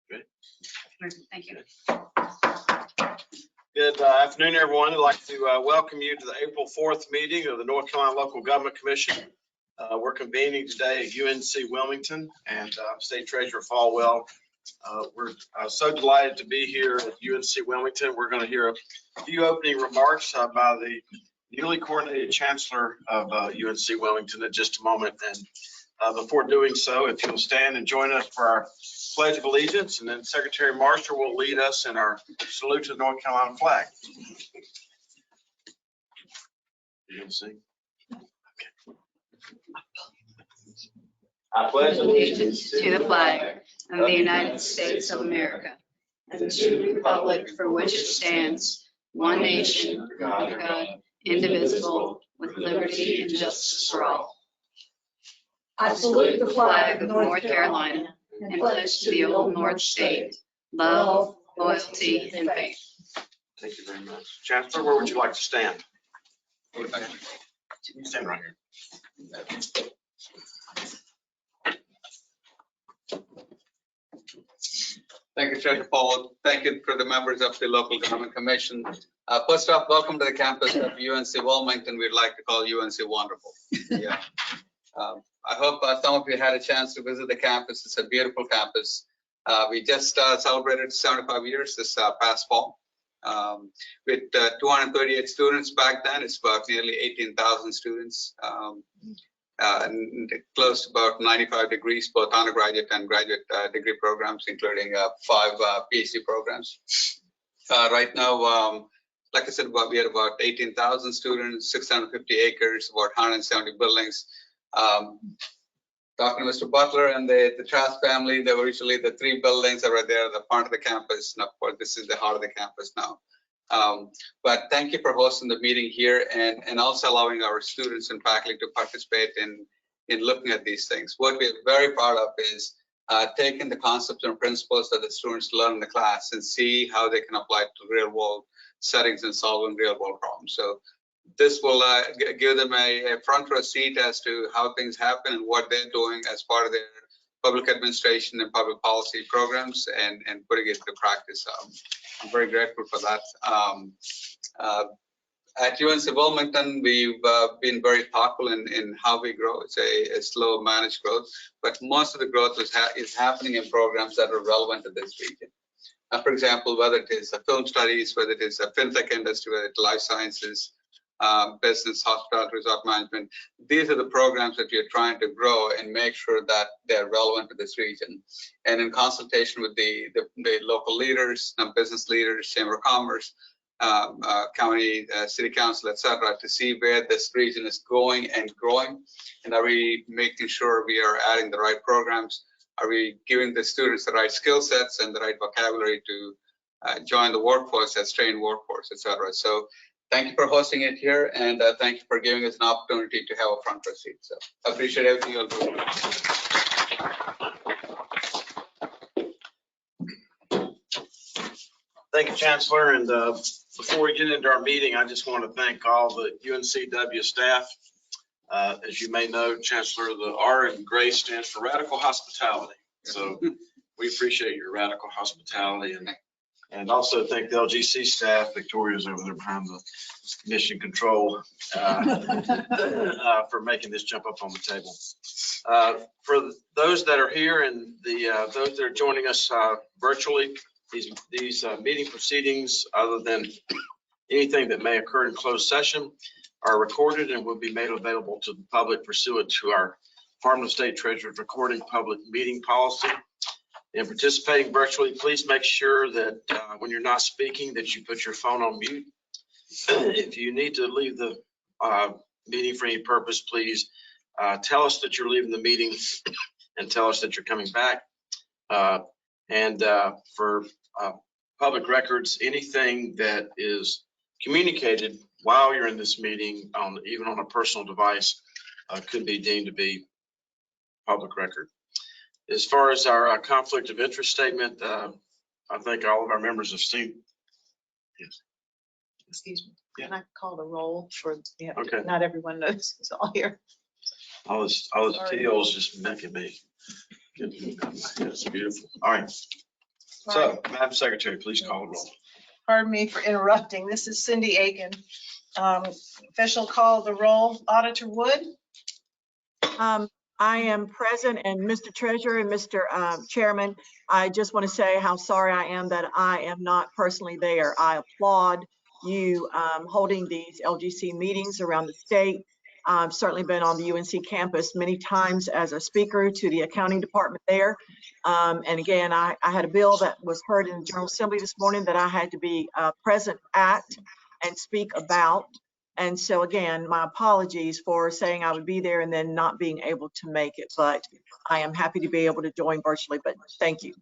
Great. Thank you. Good afternoon, everyone. I'd like to welcome you to the April 4th meeting of the North Carolina Local Government Commission. We're convening today at UNC Wilmington, and State Treasurer Falwell. We're so delighted to be here at UNC Wilmington. We're going to hear a few opening remarks by the newly coordinated Chancellor of UNC Wilmington in just a moment. And before doing so, if you'll stand and join us for our Pledge of Allegiance, and then Secretary Marshall will lead us in our salute to the North Carolina flag. You gonna sing? Okay. I pledge allegiance to the flag of the United States of America and to the republic for which it stands, one nation, under God, indivisible, with liberty and justice for all. I salute the flag of North Carolina and pledge to the old North State love, loyalty, and faith. Thank you very much. Chancellor, where would you like to stand? You stand right here. Thank you, Treasurer Paul. Thank you for the members of the Local Government Commission. First off, welcome to the campus of UNC Wilmington. We'd like to call UNC wonderful. Yeah. I hope some of you had a chance to visit the campus. It's a beautiful campus. We just celebrated 75 years this past fall. With 238 students back then, it's about nearly 18,000 students. And close to about 95 degrees, both undergraduate and graduate degree programs, including 5 PhD programs. Right now, like I said, we had about 18,000 students, 650 acres, about 170 buildings. Talking to Mr. Butler and the Trask family, they were usually the 3 buildings that were there at the front of the campus. And of course, this is the heart of the campus now. But thank you for hosting the meeting here and also allowing our students and faculty to participate in looking at these things. What we're very proud of is taking the concepts and principles that the students learn in the class and see how they can apply it to real world settings and solving real world problems. So this will give them a front row seat as to how things happen and what they're doing as part of their public administration and public policy programs and putting it into practice. I'm very grateful for that. At UNC Wilmington, we've been very thoughtful in how we grow. It's a slow managed growth, but most of the growth is happening in programs that are relevant to this region. For example, whether it is film studies, whether it is a fintech industry, whether it's life sciences, business, hospitality, resort management. These are the programs that you're trying to grow and make sure that they're relevant to this region. And in consultation with the local leaders, business leaders, Chamber of Commerce, county, city council, etc., to see where this region is going and growing. And are we making sure we are adding the right programs? Are we giving the students the right skill sets and the right vocabulary to join the workforce as trained workforce, etc.? So thank you for hosting it here, and thank you for giving us an opportunity to have a front row seat. So I appreciate everything you'll do. Thank you, Chancellor. And before we get into our meeting, I just want to thank all the UNCW staff. As you may know, Chancellor, the R in GRACE stands for Radical Hospitality. So we appreciate your radical hospitality, and also thank the LGC staff. Victoria's over there behind the mission control for making this jump up on the table. For those that are here and those that are joining us virtually, these meeting proceedings, other than anything that may occur in closed session, are recorded and will be made available to the public pursuant to our Department of State Treasurer's recording public meeting policy. In participating virtually, please make sure that when you're not speaking that you put your phone on mute. If you need to leave the meeting for any purpose, please tell us that you're leaving the meeting and tell us that you're coming back. And for public records, anything that is communicated while you're in this meeting, even on a personal device, could be deemed to be public record. As far as our conflict of interest statement, I think all of our members have seen. Yes. Excuse me. Yeah. Can I call the roll for? Yeah. Okay. Not everyone knows it's all here. All this TOs just making me That's beautiful. All right. So, Madam Secretary, please call the roll. Pardon me for interrupting. This is Cindy Aiken. Official call the roll. Auditor Wood? I am present, and Mr. Treasurer and Mr. Chairman, I just want to say how sorry I am that I am not personally there. I applaud you holding these LGC meetings around the state. I've certainly been on the UNC campus many times as a speaker to the accounting department there. And again, I had a bill that was heard in the General Assembly this morning that I had to be present at and speak about. And so again, my apologies for saying I would be there and then not being able to make it, but I am happy to be able to join virtually, but thank you.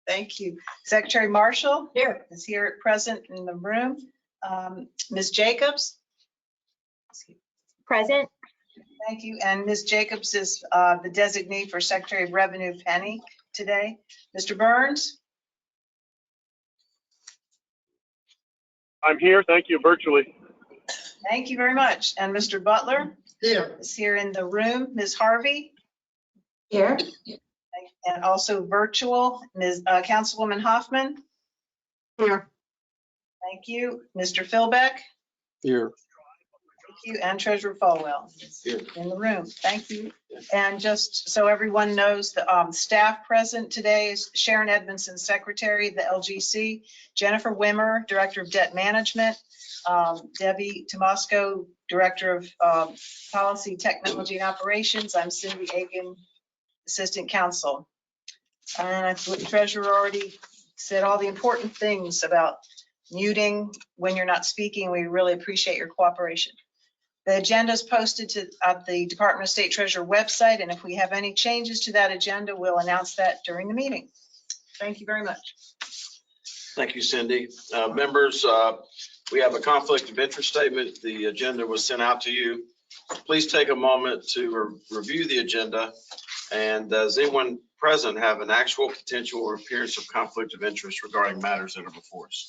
Thank you. Secretary Marshall? Here. Is here present in the room. Ms. Jacobs? Present. Thank you. And Ms. Jacobs is the designee for Secretary of Revenue Penny today. Mr. Burns? I'm here. Thank you, virtually. Thank you very much. And Mr. Butler? Here. Is here in the room. Ms. Harvey? Here. And also virtual, Ms. Councilwoman Hoffman? Here. Thank you. Mr. Philbeck? Here. Thank you. And Treasurer Falwell Here. in the room. Thank you. And just so everyone knows, the staff present today is Sharon Edmondson, Secretary of the LGC, Jennifer Wimmer, Director of Debt Management, Debbie Tomasco, Director of Policy, Technology, and Operations. I'm Cindy Aiken, Assistant Counsel. And I think the Treasurer already said all the important things about muting when you're not speaking. We really appreciate your cooperation. The agenda is posted at the Department of State Treasurer website, and if we have any changes to that agenda, we'll announce that during the meeting. Thank you very much. Thank you, Cindy. Members, we have a conflict of interest statement. The agenda was sent out to you. Please take a moment to review the agenda. And does anyone present have an actual potential or appearance of conflict of interest regarding matters that are before us?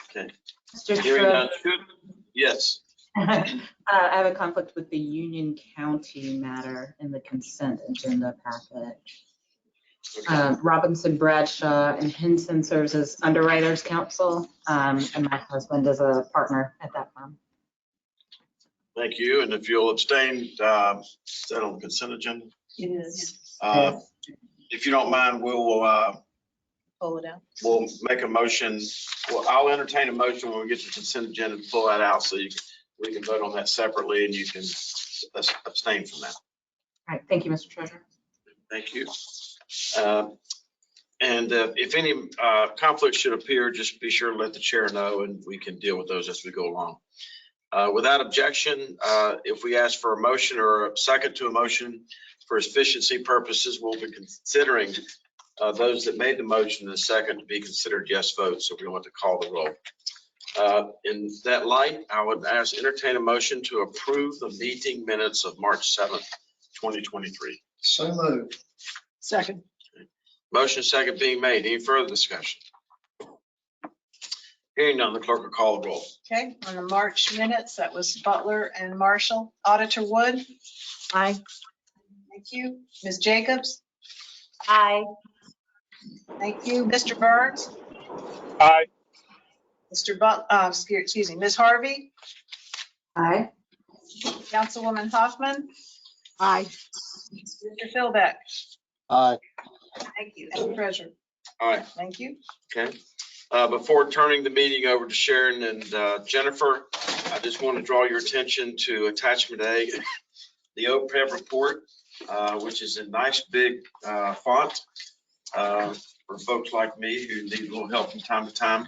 Okay. Mr. Hearing none. Treasurer, Yes. I have a conflict with the Union County matter in the consent agenda packet. Robinson, Bradshaw, and Hinson serves as underwriters counsel, and my husband is a partner at that firm. Thank you. And if you'll abstain, is that on the consent agenda? It is. If you don't mind, we'll Pull it out. we'll make a motion. Well, I'll entertain a motion when we get to the consent agenda to pull that out so we can vote on that separately and you can abstain from that. All right, thank you, Mr. Treasurer. Thank you. And if any conflicts should appear, just be sure to let the chair know and we can deal with those as we go along. Without objection, if we ask for a motion or a second to a motion for efficiency purposes, we'll be considering those that made the motion in a second to be considered yes votes. So we want to call the roll. In that light, I would entertain a motion to approve the meeting minutes of March 7th, 2023. So moved. Second. Motion second being made. Any further discussion? Hearing none, the clerk will call the roll. Okay, on the March minutes, that was Butler and Marshall. Auditor Wood? Aye. Thank you. Ms. Jacobs? Aye. Thank you. Mr. Burns? Aye. Mr. Excuse me, Ms. Harvey? Aye. Councilwoman Hoffman? Aye. Mr. Philbeck? Aye. Thank you. And the Treasurer? All right. Thank you. Okay. Before turning the meeting over to Sharon and Jennifer, I just want to draw your attention to attachment A, the OPEB report, which is in nice big font for folks like me who need a little help from time to time,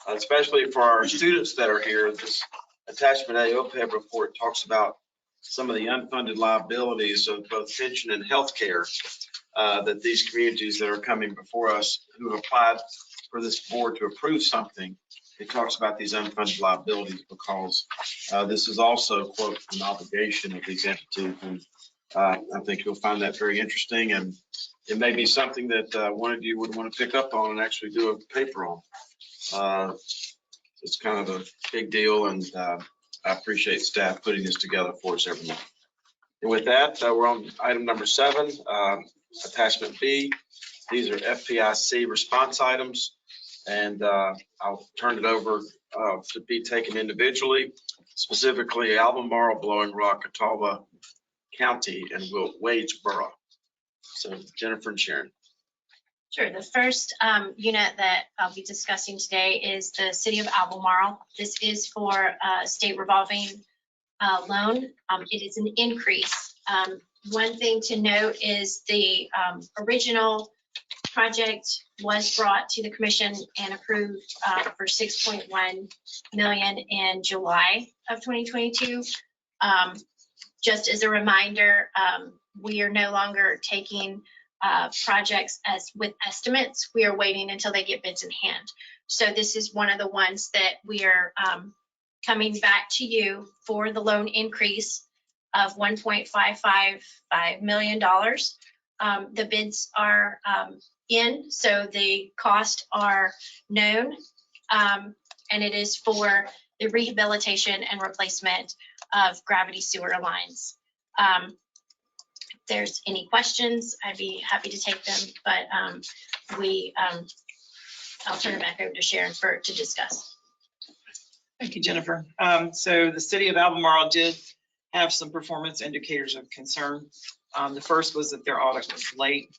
especially for our students that are here. This attachment A OPEB report talks about some of the unfunded liabilities of both pension and healthcare that these communities that are coming before us who have applied for this board to approve something. It talks about these unfunded liabilities because this is also, quote, an obligation of these entities. And I think you'll find that very interesting. And it may be something that one of you would want to pick up on and actually do a paper on. It's kind of a big deal, and I appreciate staff putting this together for us every month. And with that, we're on item number 7, attachment B. These are FPIC response items, and I'll turn it over to be taken individually, specifically Albemarle, Blowing Rock, Catawba County, and Wadesboro. So Jennifer and Sharon. Sure. The first unit that I'll be discussing today is the City of Albemarle. This is for a state revolving loan. It is an increase. One thing to note is the original project was brought to the commission and approved for $6.1 million in July of 2022. Just as a reminder, we are no longer taking projects as with estimates. We are waiting until they get bids in hand. So this is one of the ones that we are coming back to you for the loan increase of $1.555 million. The bids are in, so the costs are known, and it is for the rehabilitation and replacement of gravity sewer lines. If there's any questions, I'd be happy to take them, but I'll turn it back over to Sharon to discuss. Thank you, Jennifer. So the City of Albemarle did have some performance indicators of concern. The first was that their audit was late.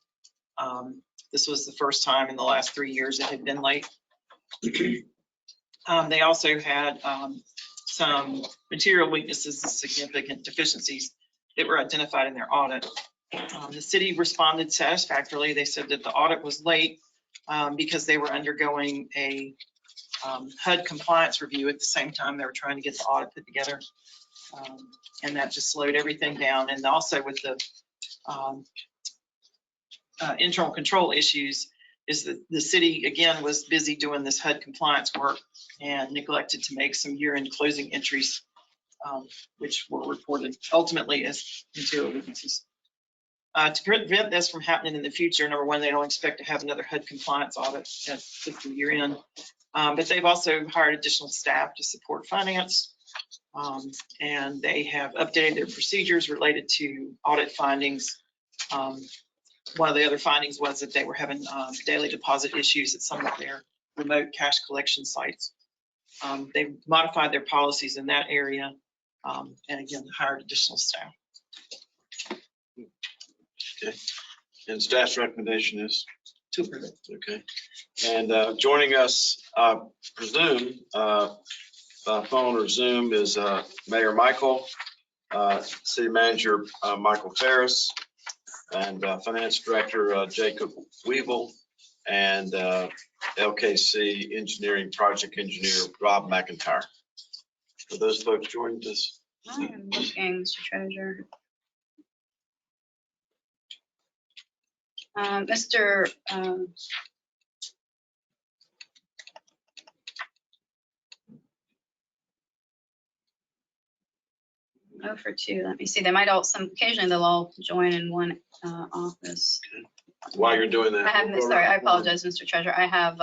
This was the first time in the last 3 years it had been late. They also had some material weaknesses and significant deficiencies that were identified in their audit. The city responded satisfactorily. They said that the audit was late because they were undergoing a HUD compliance review at the same time they were trying to get the audit put together. And that just slowed everything down. And also with the internal control issues is that the city, again, was busy doing this HUD compliance work and neglected to make some year-end closing entries, which were reported ultimately as material weaknesses. To prevent this from happening in the future, number one, they don't expect to have another HUD compliance audit at fiscal year end. But they've also hired additional staff to support finance. And they have updated their procedures related to audit findings. One of the other findings was that they were having daily deposit issues at some of their remote cash collection sites. They've modified their policies in that area, and again, hired additional staff. Okay. And staff's recommendation is? To approve it. Okay. And joining us, presume, by phone or Zoom is Mayor Michael, City Manager Michael Ferris, and Finance Director Jacob Weevil, and LKC Engineering Project Engineer Rob McIntyre. Are those folks joining us? I am looking, Mr. Treasurer. Mr. 0 for 2. Let me see. They might all, occasionally they'll all join in one office. While you're doing that. I have, sorry, I apologize, Mr. Treasurer. I have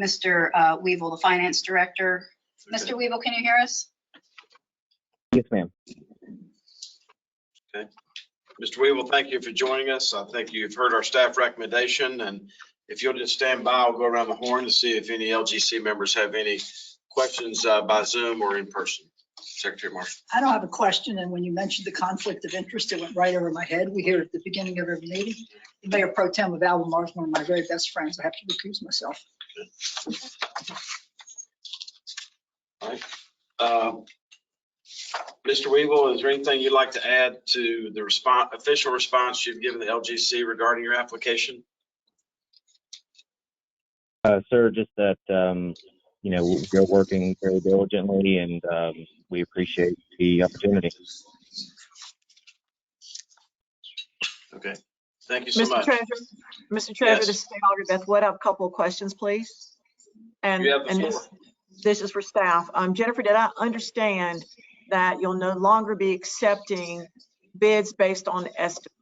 Mr. Weevil, the Finance Director. Okay. Mr. Weevil, can you hear us? Yes, ma'am. Okay. Mr. Weevil, thank you for joining us. I think you've heard our staff recommendation, and if you'll just stand by, I'll go around the horn to see if any LGC members have any questions by Zoom or in person. Secretary Marshall. I don't have a question, and when you mentioned the conflict of interest, it went right over my head. We hear at the beginning of every meeting. The Mayor Pro Tem of Albemarle is one of my very best friends. I have to recuse myself. All right. Mr. Weevil, is there anything you'd like to add to the official response you've given the LGC regarding your application? Sir, just that, you know, we're working very diligently, and we appreciate the opportunity. Okay, thank you so much. Mr. Treasurer, Yes. this is State Auditor Beth Wood. I have a couple of questions, please. And, You have the and floor. this is for staff. Jennifer, did I understand that you'll no longer be accepting bids based on estimates?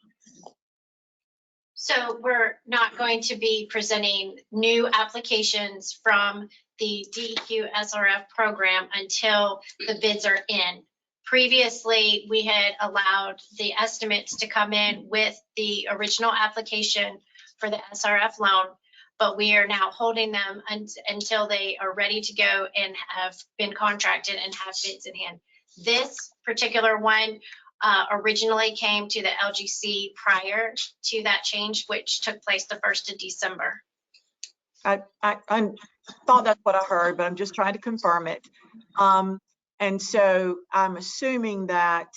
So we're not going to be presenting new applications from the DEQ SRF program until the bids are in. Previously, we had allowed the estimates to come in with the original application for the SRF loan, but we are now holding them until they are ready to go and have been contracted and have bids in hand. This particular one originally came to the LGC prior to that change, which took place the 1st of December. I thought that's what I heard, but I'm just trying to confirm it. And so I'm assuming that,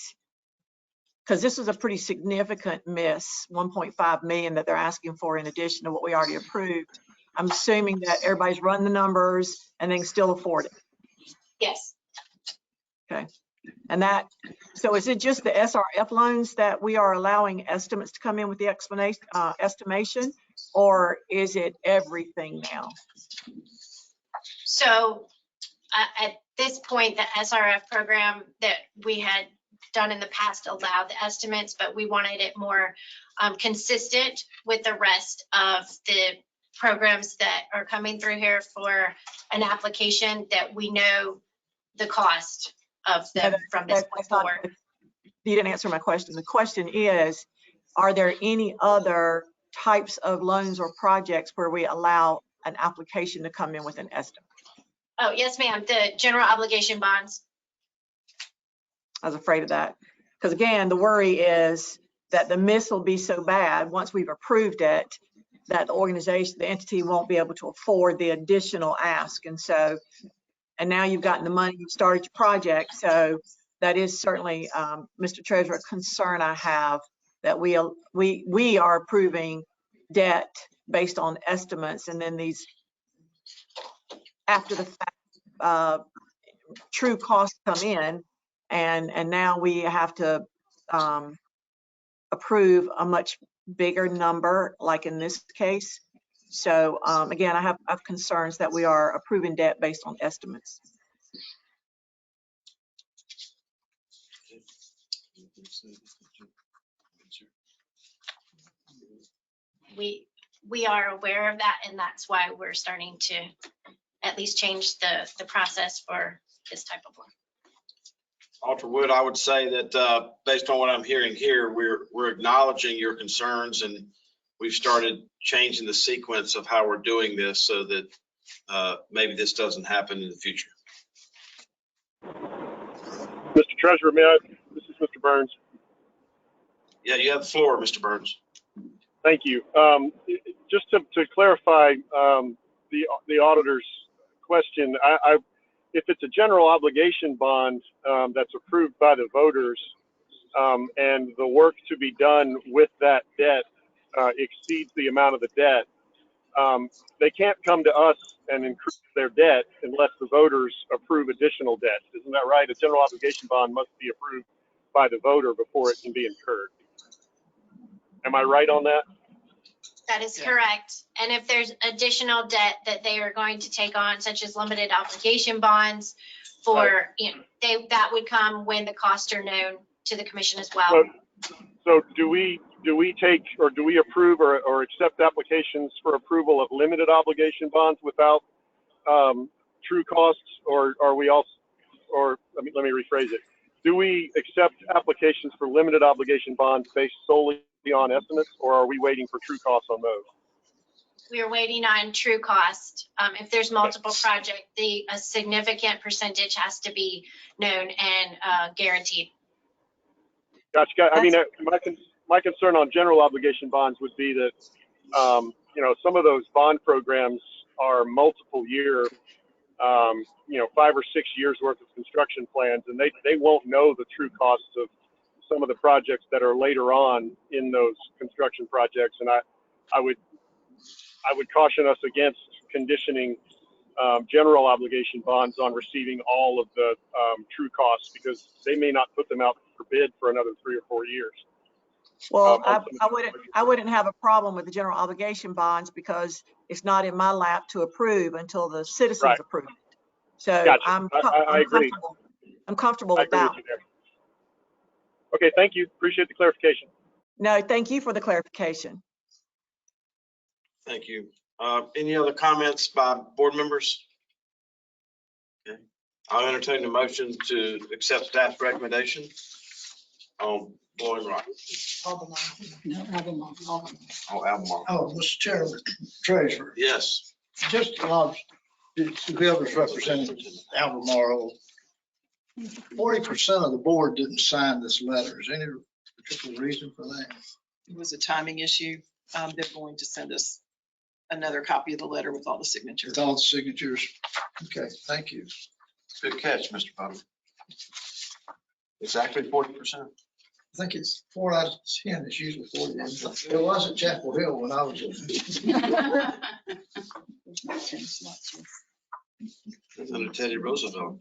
because this was a pretty significant miss, 1.5 million that they're asking for in addition to what we already approved. I'm assuming that everybody's run the numbers and they can still afford it. Yes. Okay. And that, so is it just the SRF loans that we are allowing estimates to come in with the estimation, or is it everything now? So at this point, the SRF program that we had done in the past allowed the estimates, but we wanted it more consistent with the rest of the programs that are coming through here for an application that we know the cost of them from this point forward. You didn't answer my question. The question is, are there any other types of loans or projects where we allow an application to come in with an estimate? Oh, yes, ma'am. The general obligation bonds. I was afraid of that. Because again, the worry is that the miss will be so bad once we've approved it, that the organization, the entity won't be able to afford the additional ask. And so, and now you've gotten the money, you've started your project. So that is certainly, Mr. Treasurer, a concern I have, that we are approving debt based on estimates, and then these after the fact true costs come in, and now we have to approve a much bigger number, like in this case. So again, I have concerns that we are approving debt based on estimates. We are aware of that, and that's why we're starting to at least change the process for this type of loan. Alder Wood, I would say that based on what I'm hearing here, we're acknowledging your concerns, and we've started changing the sequence of how we're doing this so that maybe this doesn't happen in the future. Mr. Treasurer, this is Mr. Burns. Yeah, you have the floor, Mr. Burns. Thank you. Just to clarify the auditor's question, if it's a general obligation bond that's approved by the voters and the work to be done with that debt exceeds the amount of the debt, they can't come to us and increase their debt unless the voters approve additional debt. Isn't that right? A general obligation bond must be approved by the voter before it can be incurred. Am I right on that? That is correct. And if there's additional debt that they are going to take on, such as limited obligation bonds, for that would come when the costs are known to the commission as well. So do we take, or do we approve or accept applications for approval of limited obligation bonds without true costs, or are we also, or let me rephrase it. Do we accept applications for limited obligation bonds based solely on estimates, or are we waiting for true costs on those? We are waiting on true cost. If there's multiple projects, a significant percentage has to be known and guaranteed. Gotcha. I mean, my concern on general obligation bonds would be that, some of those bond programs are multiple year, 5 or 6 years worth of construction plans, and they won't know the true costs of some of the projects that are later on in those construction projects. And I would caution us against conditioning general obligation bonds on receiving all of the true costs, because they may not put them out for bid for another 3 or 4 years. Well, I wouldn't have a problem with the general obligation bonds, because it's not in my lap to approve until the citizens approve it. So gotcha. I agree. I'm comfortable with that. Okay, thank you. Appreciate the clarification. No, thank you for the clarification. Thank you. Any other comments by board members? Okay. I'll entertain the motion to accept staff's recommendation on Blowing Rock. No, Albemarle. Oh, Albemarle. Oh, Mr. Chairman, Treasurer, Yes. just whoever's representing Albemarle, 40% of the board didn't sign this letter. Is there any particular reason for that? It was a timing issue. They're going to send us another copy of the letter with all the signatures. With all the signatures? Okay, thank you. Good catch, Mr. Butler. It's actually 40%. I think it's 4 out of 10. It's usually 40. It was at Chapel Hill when I was in. It's under Teddy Roosevelt.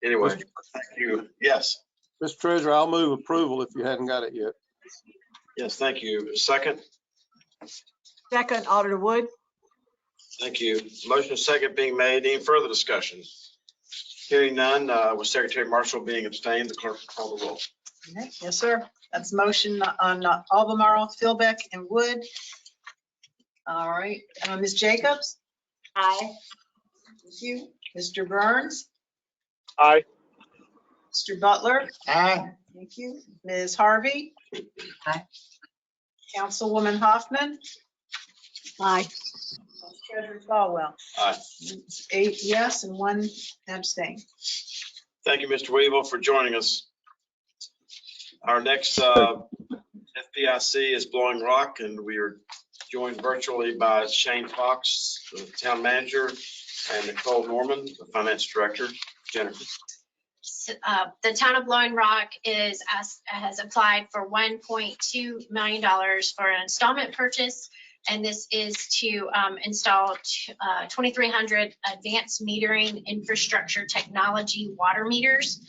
Anyway, thank you. Yes. Mr. Treasurer, I'll move approval if you hadn't got it yet. Yes, thank you. Second? Second, Auditor Wood. Thank you. Motion second being made. Any further discussion? Hearing none, with Secretary Marshall being abstained, the clerk will call the roll. Yes, sir. That's motion on Albemarle, Philbeck, and Wood. All right, Ms. Jacobs? Aye. Thank you. Mr. Burns? Aye. Mr. Butler? Aye. Thank you. Ms. Harvey? Aye. Councilwoman Hoffman? Aye. Treasurer Falwell? Aye. 8 yes and 1 abstain. Thank you, Mr. Weaver, for joining us. Our next FPIC is Blowing Rock, and we are joined virtually by Shane Fox, the town manager, and Nicole Norman, the finance director. Jennifer. The town of Blowing Rock has applied for $1.2 million for an installment purchase. And this is to install 2,300 advanced metering infrastructure technology water meters.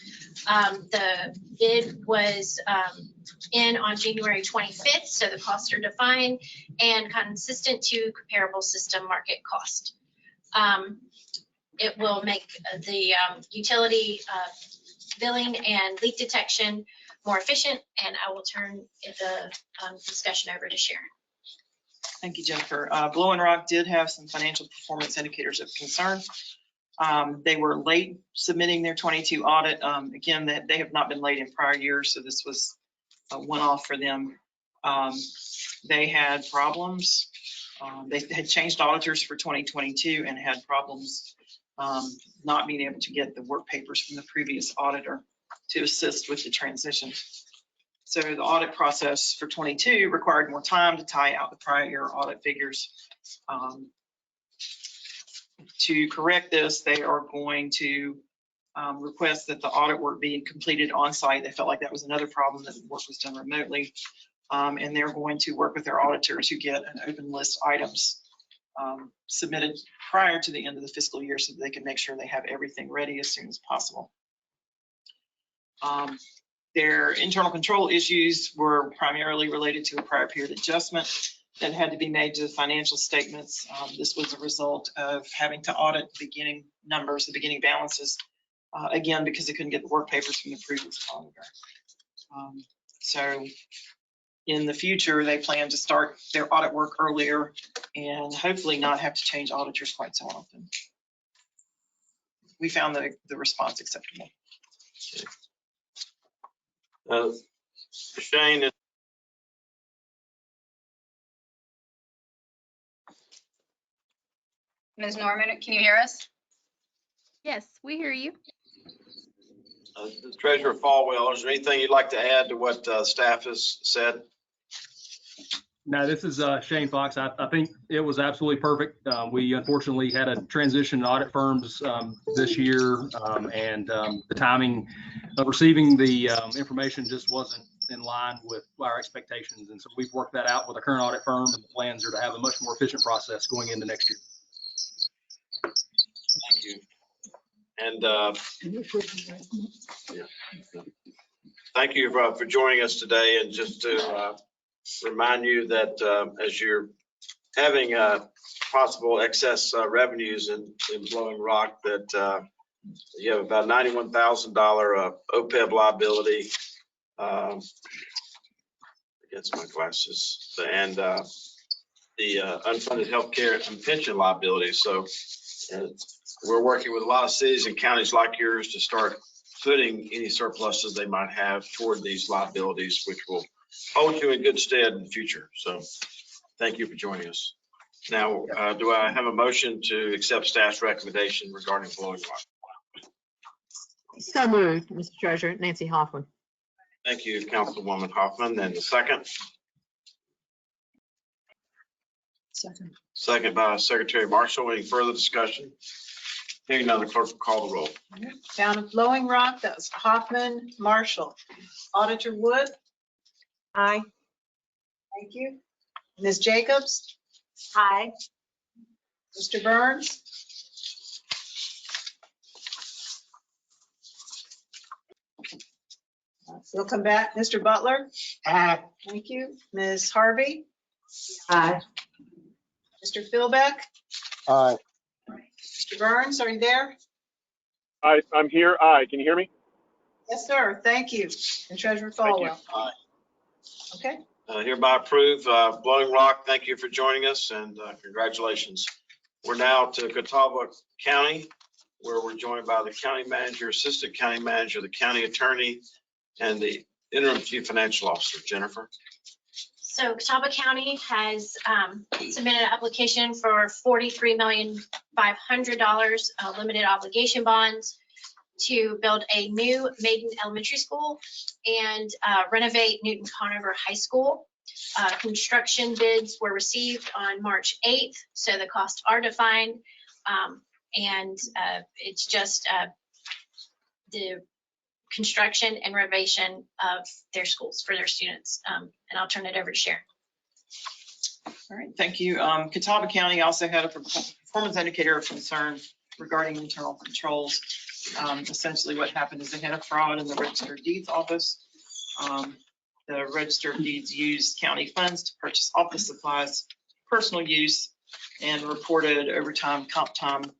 The bid was in on January 25th, so the costs are defined and consistent to comparable system market cost. It will make the utility billing and leak detection more efficient, and I will turn the discussion over to Sharon. Thank you, Jennifer. Blowing Rock did have some financial performance indicators of concern. They were late submitting their 22 audit. Again, they have not been late in prior years, so this was a one-off for them. They had problems. They had changed auditors for 2022 and had problems not being able to get the work papers from the previous auditor to assist with the transition. So the audit process for 22 required more time to tie out the prior year audit figures. To correct this, they are going to request that the audit work be completed on site. They felt like that was another problem, that the work was done remotely. And they're going to work with their auditor to get an open list items submitted prior to the end of the fiscal year so that they can make sure they have everything ready as soon as possible. Their internal control issues were primarily related to a prior period adjustment that had to be made to the financial statements. This was a result of having to audit the beginning numbers, the beginning balances, again, because they couldn't get the work papers from the previous auditor. So in the future, they plan to start their audit work earlier and hopefully not have to change auditors quite so often. We found the response acceptable. Shane. Ms. Norman, can you hear us? Yes, we hear you. Treasurer Falwell, is there anything you'd like to add to what staff has said? No, this is Shane Fox. I think it was absolutely perfect. We unfortunately had a transition in audit firms this year, and the timing of receiving the information just wasn't in line with our expectations. And so we've worked that out with our current audit firm, and the plans are to have a much more efficient process going into next year. Thank you. And thank you for joining us today. And just to remind you that as you're having possible excess revenues in Blowing Rock, that you have about $91,000 OPEB liability against my glasses, and the unfunded health care and pension liability. So we're working with a lot of cities and counties like yours to start putting any surpluses they might have toward these liabilities, which will hold you in good stead in the future. So thank you for joining us. Now, do I have a motion to accept staff's recommendation regarding Blowing Rock? So moved, Mr. Treasurer. Nancy Hoffman. Thank you, Councilwoman Hoffman. And the second? Second. Second by Secretary Marshall. Any further discussion? Hearing none, the clerk will call the roll. Down at Blowing Rock, that was Hoffman, Marshall. Auditor Wood? Aye. Thank you. Ms. Jacobs? Aye. Mr. Burns? We'll come back. Mr. Butler? Aye. Thank you. Ms. Harvey? Aye. Mr. Philbeck? Aye. Mr. Burns, are you there? I'm here. Aye. Can you hear me? Yes, sir. Thank you. And Treasurer Falwell. Aye. Okay. Hereby approve Blowing Rock. Thank you for joining us and congratulations. We're now to Catawba County, where we're joined by the county manager, assistant county manager, the county attorney, and the interim chief financial officer. Jennifer. So Catawba County has submitted an application for $43,500,000 limited obligation bonds to build a new Maiden Elementary School and renovate Newton Conover High School. Construction bids were received on March 8th, so the costs are defined. And it's just the construction and renovation of their schools for their students. And I'll turn it over to Sharon. All right, thank you. Catawba County also had a performance indicator of concern regarding internal controls. Essentially what happened is they had a fraud in the Register of Deeds office. The Register of Deeds used county funds to purchase office supplies, personal use, and reported overtime, comp time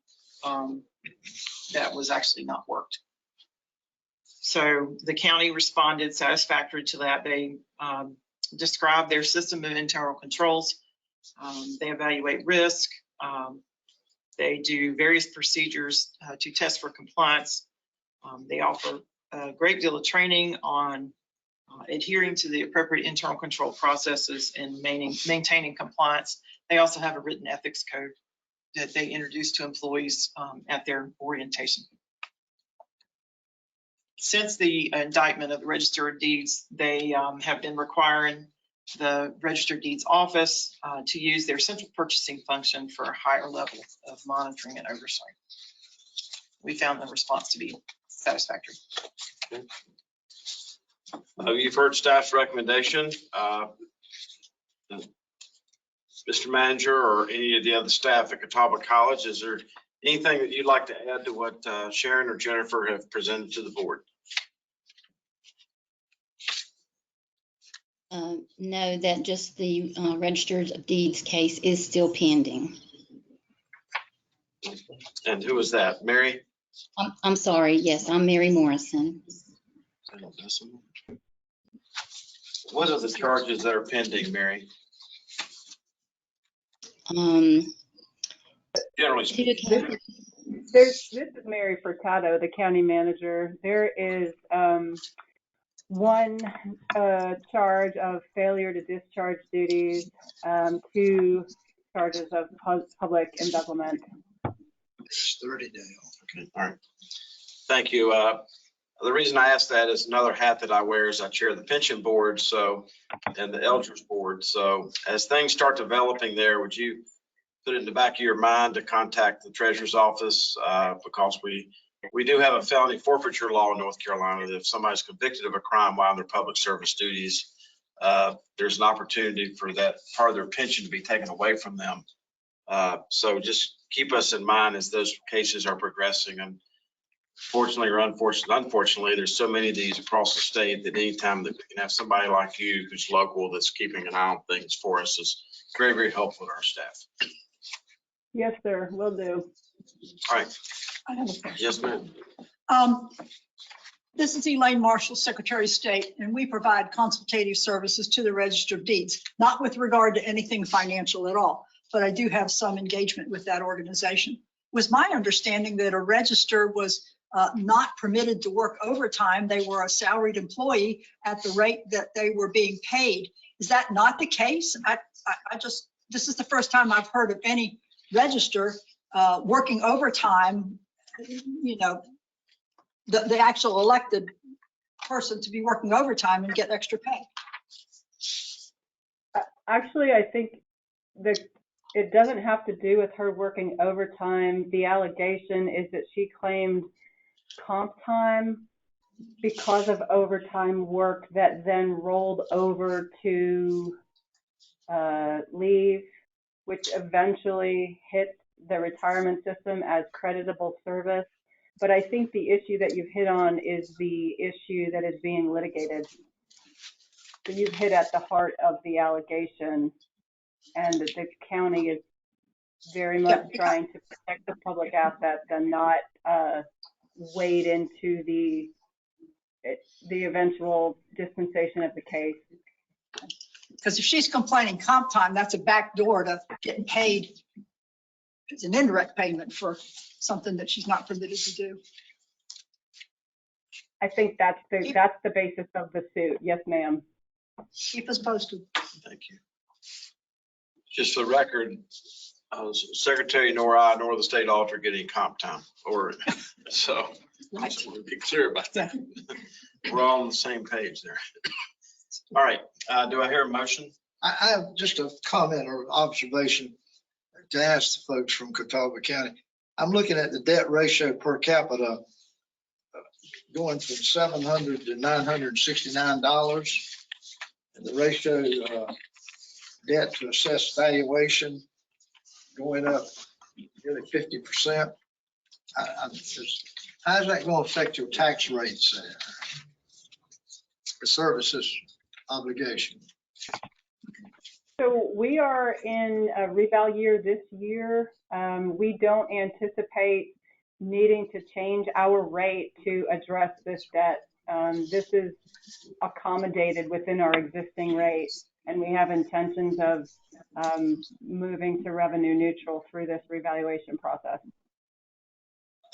that was actually not worked. So the county responded satisfactory to that. They described their system of internal controls. They evaluate risk. They do various procedures to test for compliance. They offer a great deal of training on adhering to the appropriate internal control processes and maintaining compliance. They also have a written ethics code that they introduce to employees at their orientation. Since the indictment of the Register of Deeds, they have been requiring the Register of Deeds office to use their central purchasing function for a higher level of monitoring and oversight. We found the response to be satisfactory. Okay. You've heard staff's recommendation. Mr. Manager or any of the other staff at Catawba College, is there anything that you'd like to add to what Sharon or Jennifer have presented to the board? No, that just the Register of Deeds case is still pending. And who is that? Mary? I'm sorry. Yes, I'm Mary Morrison. What are the charges that are pending, Mary? Generally speaking. This is Mary Furtado, the county manager. There is one charge of failure to discharge duties, 2 charges of public embezzlement. 30 days. Okay, all right. Thank you. The reason I asked that is another hat that I wear is I chair the pension board, and the elders board. So as things start developing there, would you put it in the back of your mind to contact the treasurer's office? Because we do have a felony forfeiture law in North Carolina that if somebody's convicted of a crime while in their public service duties, there's an opportunity for that part of their pension to be taken away from them. So just keep us in mind as those cases are progressing. And fortunately or unfortunately, there's so many of these across the state that anytime that we can have somebody like you who's local that's keeping an eye on things for us is very, very helpful to our staff. Yes, sir, will do. All right. I have a question. Yes, ma'am. This is Elaine Marshall, Secretary of State, and we provide consultative services to the Register of Deeds, not with regard to anything financial at all, but I do have some engagement with that organization. was my understanding that a register was not permitted to work overtime. They were a salaried employee at the rate that they were being paid. Is that not the case? This is the first time I've heard of any register working overtime, you know, the actual elected person to be working overtime and get extra pay. Actually, I think that it doesn't have to do with her working overtime. The allegation is that she claimed comp time because of overtime work that then rolled over to leave, which eventually hit the retirement system as creditable service. But I think the issue that you've hit on is the issue that is being litigated. So you've hit at the heart of the allegation, and that the county is very much trying to protect the public assets and not wade into the eventual dispensation of the case. Because if she's complaining comp time, that's a back door to getting paid. It's an indirect payment for something that she's not permitted to do. I think that's the basis of the suit. Yes, ma'am. Keep us posted. Thank you. Just for the record, Secretary nor I nor the state auditor get any comp time or so. Right. Just want to be clear about that. We're all on the same page there. All right. Do I hear a motion? I have just a comment or observation to ask the folks from Catawba County. I'm looking at the debt ratio per capita going from $700 to $969. And the ratio debt to assessed valuation going up nearly 50%. How's that going to affect your tax rates there? The services obligation. So we are in a reval year this year. We don't anticipate needing to change our rate to address this debt. This is accommodated within our existing rate, and we have intentions of moving to revenue neutral through this revaluation process.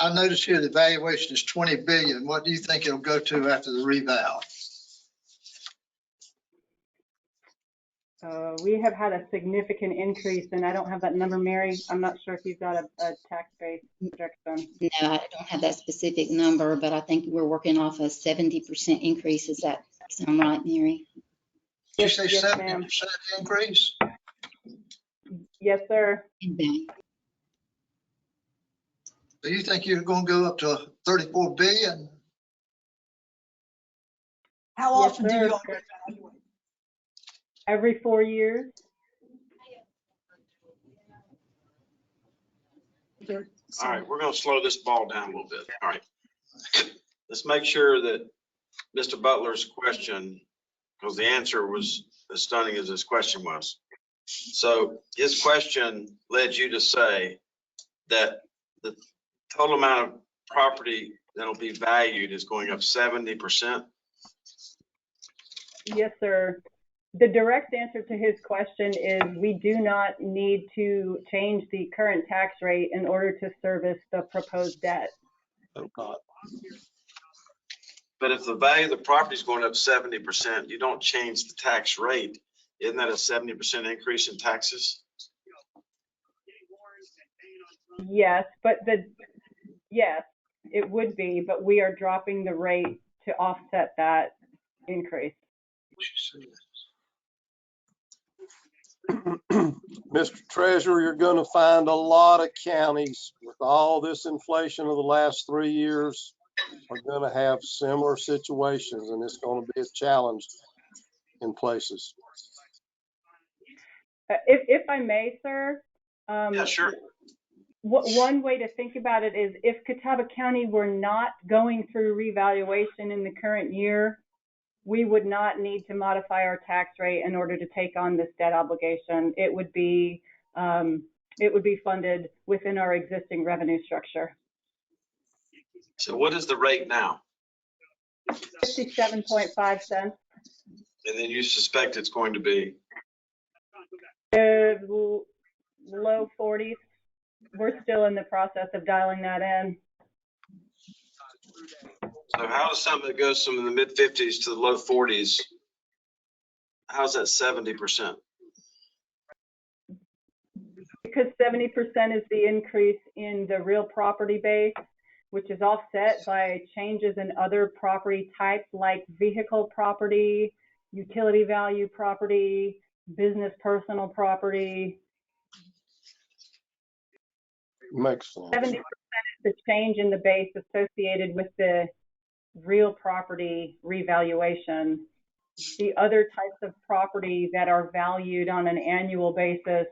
I noticed here the valuation is 20 billion. What do you think it'll go to after the reval? We have had a significant increase, and I don't have that number, Mary. I'm not sure if you've got a tax-based projection. No, I don't have that specific number, but I think we're working off a 70% increase. Does that sound right, Mary? You say Yes, 70% increase? Yes, sir. Do you think you're going to go up to 34 billion? How Yes, often do sir. you evaluate? Every 4 years. All right, we're going to slow this ball down a little bit. All right. Let's make sure that Mr. Butler's question, because the answer was as stunning as his question was. So his question led you to say that the total amount of property that'll be valued is going up 70%. Yes, sir. The direct answer to his question is we do not need to change the current tax rate in order to service the proposed debt. Oh, God. But if the value of the property is going up 70%, you don't change the tax rate. Isn't that a 70% increase in taxes? Yes, but yes, it would be, but we are dropping the rate to offset that increase. Mr. Treasurer, you're going to find a lot of counties with all this inflation of the last 3 years are going to have similar situations, and it's going to be a challenge in places. If I may, sir. Yeah, sure. One way to think about it is if Catawba County were not going through revaluation in the current year, we would not need to modify our tax rate in order to take on this debt obligation. It would be funded within our existing revenue structure. So what is the rate now? 57.5 cents. And then you suspect it's going to be? Low 40s. we're still in the process of dialing that in. So how does something that goes from the mid 50s to the low 40s, how's that 70%? Because 70% is the increase in the real property base, which is offset by changes in other property types like vehicle property, utility value property, business personal property. Makes sense. 70% is the change in the base associated with the real property revaluation. The other types of property that are valued on an annual basis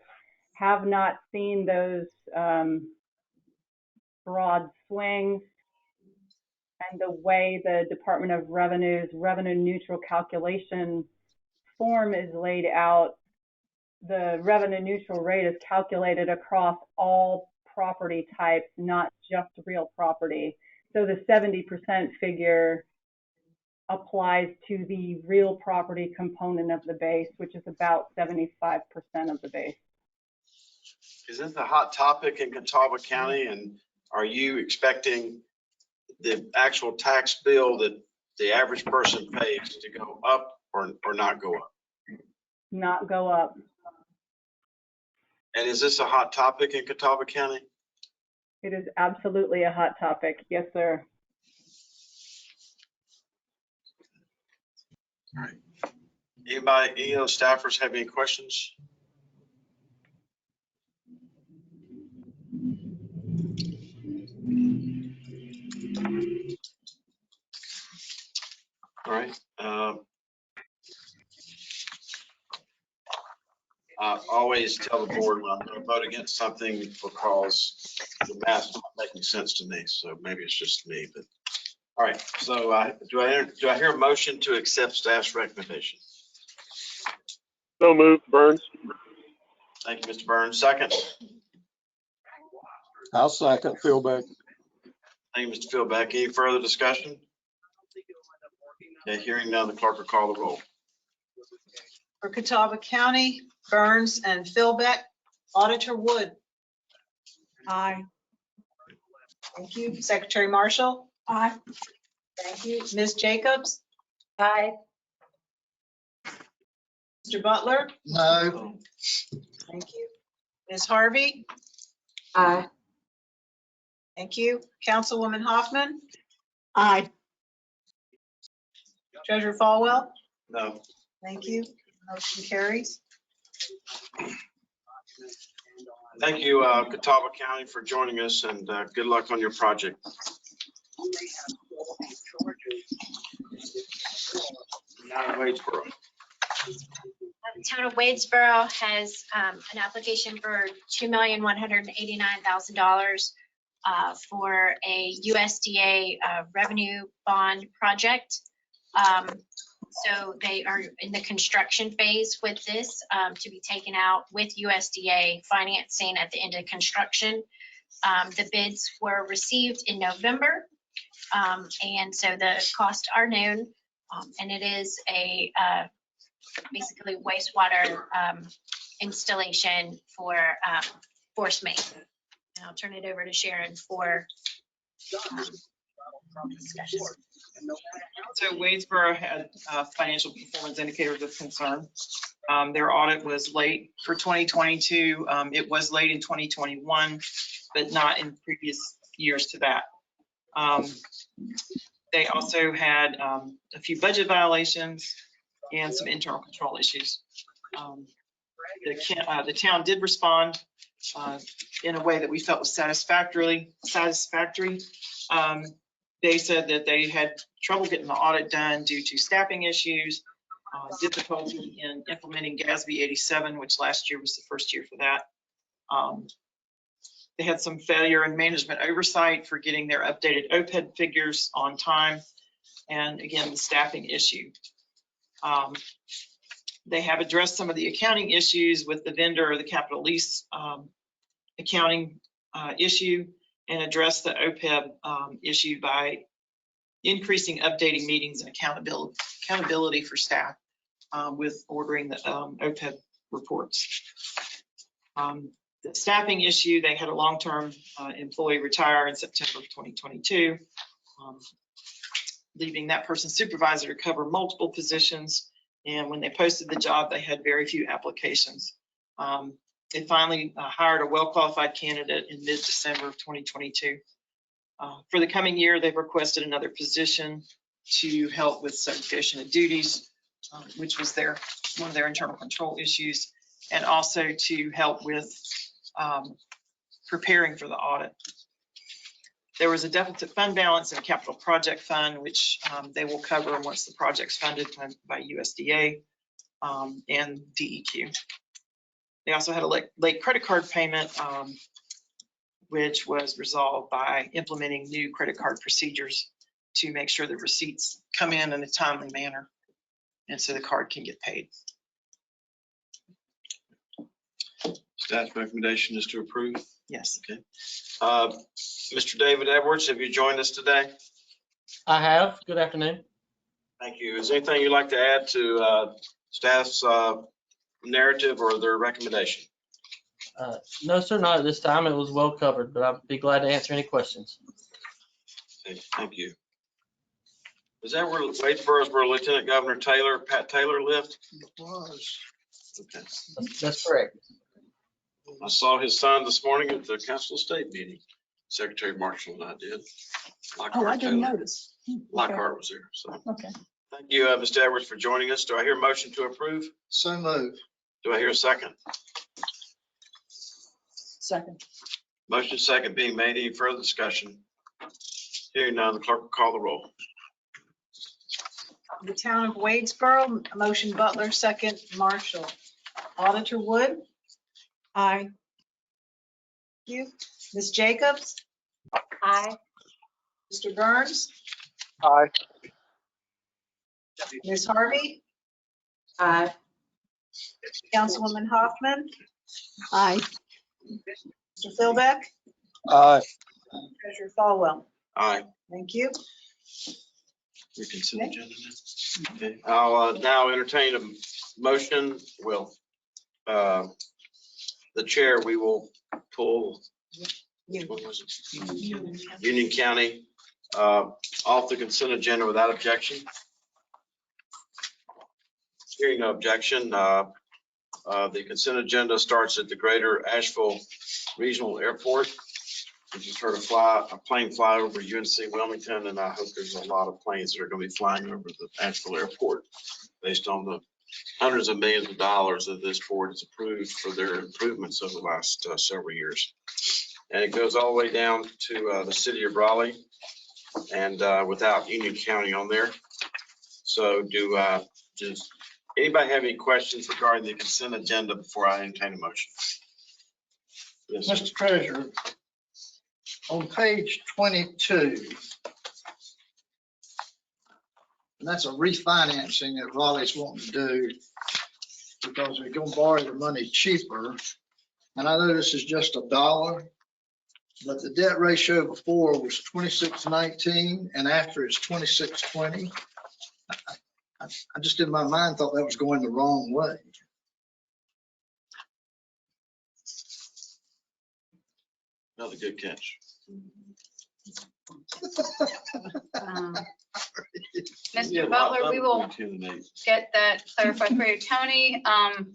have not seen those broad swings. And the way the Department of Revenue's revenue neutral calculation form is laid out, the revenue neutral rate is calculated across all property types, not just real property. So the 70% figure applies to the real property component of the base, which is about 75% of the base. Is this a hot topic in Catawba County? And are you expecting the actual tax bill that the average person pays to go up or not go up? Not go up. And is this a hot topic in Catawba County? It is absolutely a hot topic. Yes, sir. All right. Anybody, any of the staffers have any questions? All right. I always tell the board when I'm going to vote against something because the math's not making sense to me. So maybe it's just me, but all right. So do I hear a motion to accept staff's recommendation? So moved, Burns. Thank you, Mr. Burns. Second. I'll second Philbeck. Thank you, Mr. Philbeck. Any further discussion? Okay, hearing none, the clerk will call the roll. For Catawba County, Burns and Philbeck. Auditor Wood. Aye. Thank you. Secretary Marshall. Aye. Thank you. Ms. Jacobs. Aye. Mr. Butler. No. Thank you. Ms. Harvey. Aye. Thank you. Councilwoman Hoffman. Aye. Treasurer Falwell. No. Thank you. Motion carries. Thank you, Catawba County, for joining us, and good luck on your project. Now, Wadesboro. The town of Wadesboro has an application for $2,189,000 for a USDA revenue bond project. So they are in the construction phase with this to be taken out with USDA financing at the end of construction. The bids were received in November, and so the costs are known, and it is a basically wastewater installation for Force Main. And I'll turn it over to Sharon for discussion. So Wadesboro had financial performance indicators of concern. Their audit was late for 2022. It was late in 2021, but not in previous years to that. They also had a few budget violations and some internal control issues. The town did respond in a way that we felt was satisfactory. They said that they had trouble getting the audit done due to staffing issues, difficulty in implementing GASB 87, which last year was the first year for that. They had some failure in management oversight for getting their updated OPEB figures on time, and again, the staffing issue. They have addressed some of the accounting issues with the vendor or the capital lease accounting issue, and address the OPEB issue by increasing updating meetings and accountability for staff with ordering the OPEB reports. The staffing issue, they had a long-term employee retire in September of 2022, leaving that person's supervisor to cover multiple positions. And when they posted the job, they had very few applications. They finally hired a well-qualified candidate in mid-December of 2022. For the coming year, they've requested another position to help with segregation of duties, which was one of their internal control issues, and also to help with preparing for the audit. There was a deficit fund balance and a capital project fund, which they will cover once the project's funded by USDA and DEQ. They also had a late credit card payment, which was resolved by implementing new credit card procedures to make sure the receipts come in a timely manner, and so the card can get paid. Staff's recommendation is to approve. Yes. Okay. Mr. David Edwards, have you joined us today? I have. Good afternoon. Thank you. Is there anything you'd like to add to staff's narrative or their recommendation? No, sir, not at this time. It was well covered, but I'd be glad to answer any questions. Okay, thank you. Is that where Wadesboro, where Lieutenant Governor Pat Taylor lived? It was. Okay. That's correct. I saw his son this morning at the Council of State meeting. Secretary Marshall and I did. Oh, I didn't notice. Lockhart was there. So Okay. thank you, Mr. Edwards, for joining us. Do I hear a motion to approve? So moved. Do I hear a second? Second. Motion second being made. Any further discussion? Hearing none, the clerk will call the roll. The town of Wadesboro, motion Butler, second Marshall. Auditor Wood? Aye. You. Ms. Jacobs? Aye. Mr. Burns? Aye. Ms. Harvey? Aye. Councilwoman Hoffman? Aye. Mr. Philbeck? Aye. Treasurer Falwell? Aye. Thank you. We consent agenda now. Okay. I'll now entertain a motion. Will the chair, we will pull what was it? Union County off the consent agenda without objection. Hearing no objection, the consent agenda starts at the Greater Asheville Regional Airport. We just heard a plane fly over UNC Wilmington, and I hope there's a lot of planes that are going to be flying over the Asheville Airport based on the hundreds of millions of dollars that this board has approved for their improvements over the last several years. And it goes all the way down to the city of Raleigh, and without Union County on there. So does anybody have any questions regarding the consent agenda before I entertain a motion? Yes, sir. Mr. Treasurer, on page 22, and that's a refinancing that Raleigh's wanting to do because they're going to borrow the money cheaper. And I know this is just $1, but the debt ratio before was 26.19 and after it's 26.20. I just in my mind thought that was going the wrong way. Another good catch. Mr. Butler, we will get that clarified for you. Tony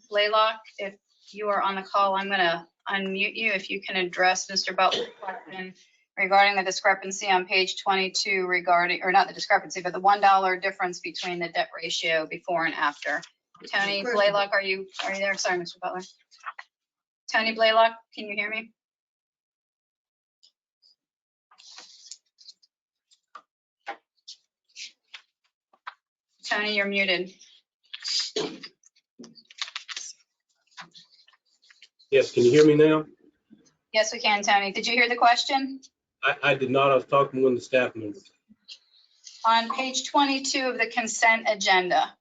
Blaylock, if you are on the call, I'm going to unmute you. If you can address Mr. Butler's question regarding the discrepancy on page 22 regarding, or not the discrepancy, but the $1 difference between the debt ratio before and after. Tony Blaylock, are you there? Sorry, Mr. Butler. Tony Blaylock, can you hear me? Tony, you're muted. Yes, can you hear me now? Yes, we can, Tony. Did you hear the question? I did not. I was talking to one of the staff members. On page 22 of the consent agenda,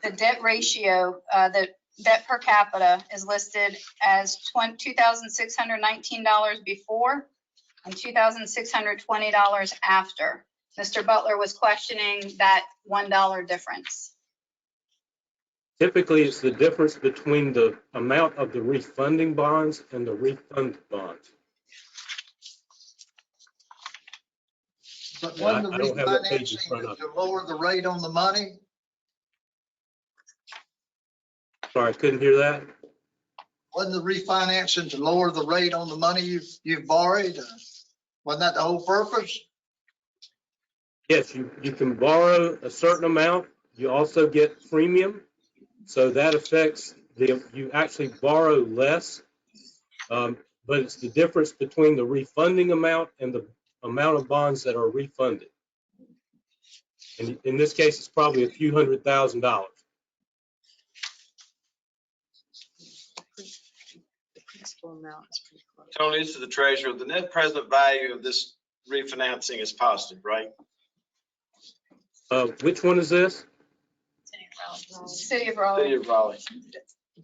the debt ratio, the debt per capita is listed as $2,619 before and $2,620 after. Mr. Butler was questioning that $1 difference. Typically, it's the difference between the amount of the refunding bonds and the refunded bonds. But Yeah, wasn't the I don't have that page in front refinancing of me. to lower the rate on the money? Sorry, I couldn't hear that. Wasn't the refinancing to lower the rate on the money you've borrowed? Wasn't that the whole purpose? Yes, you can borrow a certain amount. You also get premium. So that affects you actually borrow less. But it's the difference between the refunding amount and the amount of bonds that are refunded. And in this case, it's probably a few $100,000. The principal amount is pretty close. Tony, this is the treasurer. The net present value of this refinancing is positive, right? Which one is this? City of City Raleigh, of Raleigh.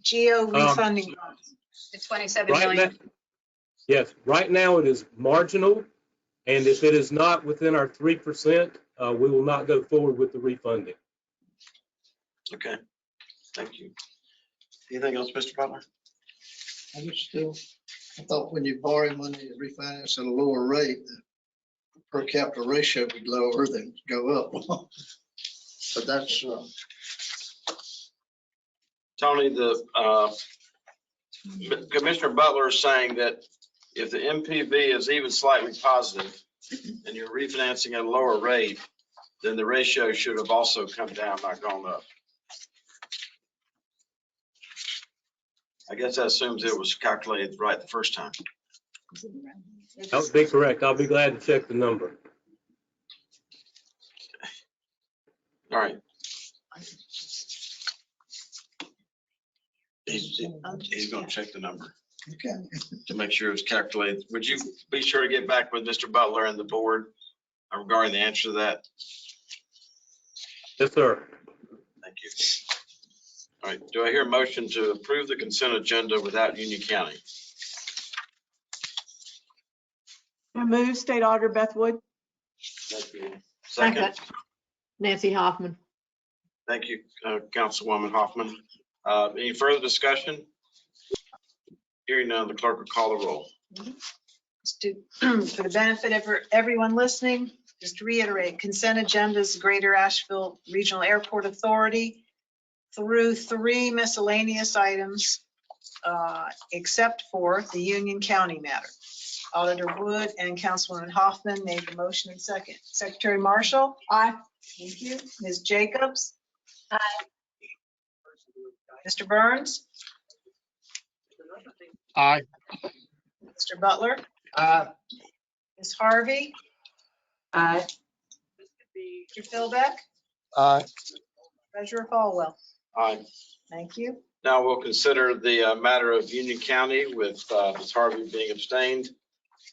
Geo refunding bonds. the 27 Right million. now, yes, right now it is marginal. And if it is not within our 3%, we will not go forward with the refunding. Okay, thank you. Anything else, Mr. Butler? I thought when you borrow money to refinance at a lower rate, the per capita ratio would lower than go up. But that's, Tony, Commissioner Butler is saying that if the MPV is even slightly positive and you're refinancing at a lower rate, then the ratio should have also come down, not gone up. I guess that assumes it was calculated right the first time. That would be correct. I'll be glad to check the number. All right. He's going to check the number okay. to make sure it's calculated. Would you be sure to get back with Mr. Butler and the board regarding the answer to that? Yes, sir. Thank you. All right. Do I hear a motion to approve the consent agenda without Union County? I move State Auditor Beth Wood. Thank you. Second. Nancy Hoffman. Thank you, Councilwoman Hoffman. Any further discussion? Hearing none, the clerk will call the roll. Just to, for the benefit of everyone listening, just to reiterate, consent agenda is Greater Asheville Regional Airport Authority through 3 miscellaneous items, except for the Union County matter. Auditor Wood and Councilwoman Hoffman made the motion in second. Secretary Marshall? Aye. Thank you. Ms. Jacobs? Aye. Mr. Burns? Aye. Mr. Butler? Aye. Ms. Harvey? Aye. Mr. Philbeck? Aye. Treasurer Falwell? Aye. Thank you. Now we'll consider the matter of Union County with Ms. Harvey being abstained.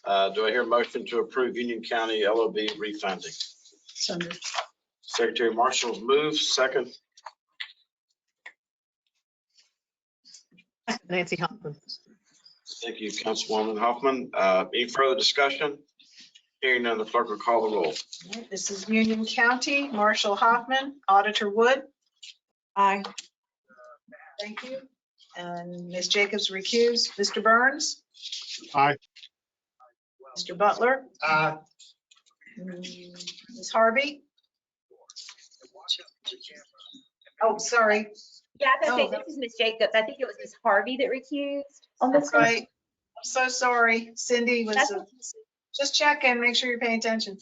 Do I hear a motion to approve Union County LOB refunding? So moved. Secretary Marshall's move, second. Nancy Hoffman. Thank you, Councilwoman Hoffman. Any further discussion? Hearing none, the clerk will call the roll. All right, this is Union County. Marshall Hoffman, Auditor Wood. Aye. Thank you. And Ms. Jacobs recused. Mr. Burns? Aye. Mr. Butler? Aye. Ms. Harvey? Oh, sorry. Yeah, that's Oh, okay. This is Miss Jacobs. I think it was Miss Harvey that recused. On That's this one. right. I'm so sorry. Cindy was, That's just checking, make sure you're paying attention.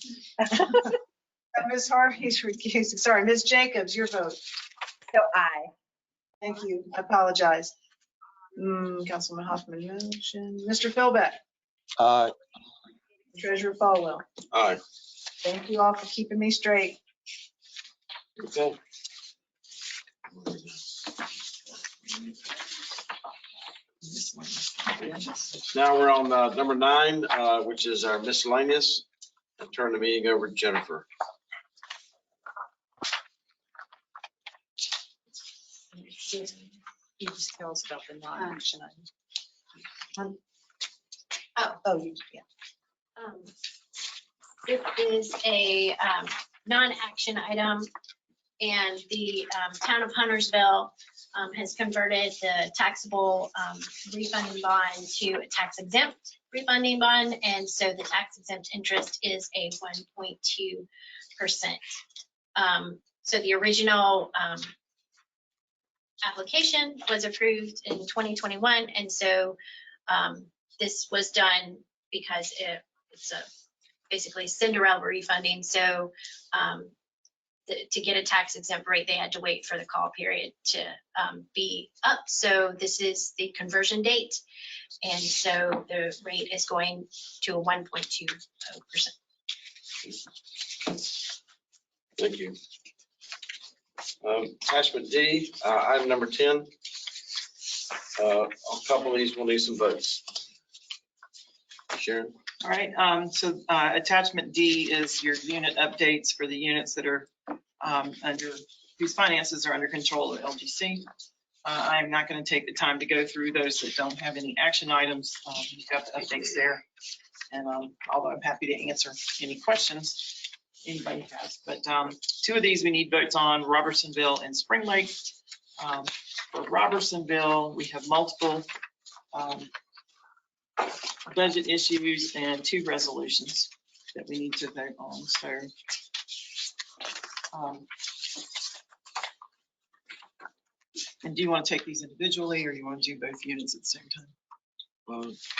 Ms. Harvey's recused. Sorry, Ms. Jacobs, your vote. So aye. Thank you. I apologize. Councilman Hoffman motion. Mr. Philbeck? Aye. Treasurer Falwell? Aye. Thank you all for keeping me straight. Okay. Now we're on number 9, which is our miscellaneous. I'll turn the meeting over to Jennifer. You just tell us about the non-action item. Oh, you, yeah. This is a non-action item, and the town of Huntersville has converted the taxable refunding bond to a tax exempt refunding bond. And so the tax exempt interest is a 1.2%. So the original application was approved in 2021. And so this was done because it's basically Cinderella refunding. So to get a tax exempt rate, they had to wait for the call period to be up. So this is the conversion date. And so the rate is going to a 1.20%. Thank you. Attachment D, item number 10. A couple of these will need some votes. Sharon? All right, so attachment D is your unit updates for the units that are whose finances are under control of LGC. I'm not going to take the time to go through those that don't have any action items. You've got the updates there. And although I'm happy to answer any questions anybody has, but two of these we need votes on, Robertsonville and Spring Lake. For Robertsonville, we have multiple budget issues and two resolutions that we need to vote on. So and do you want to take these individually or you want to do both units at the same time?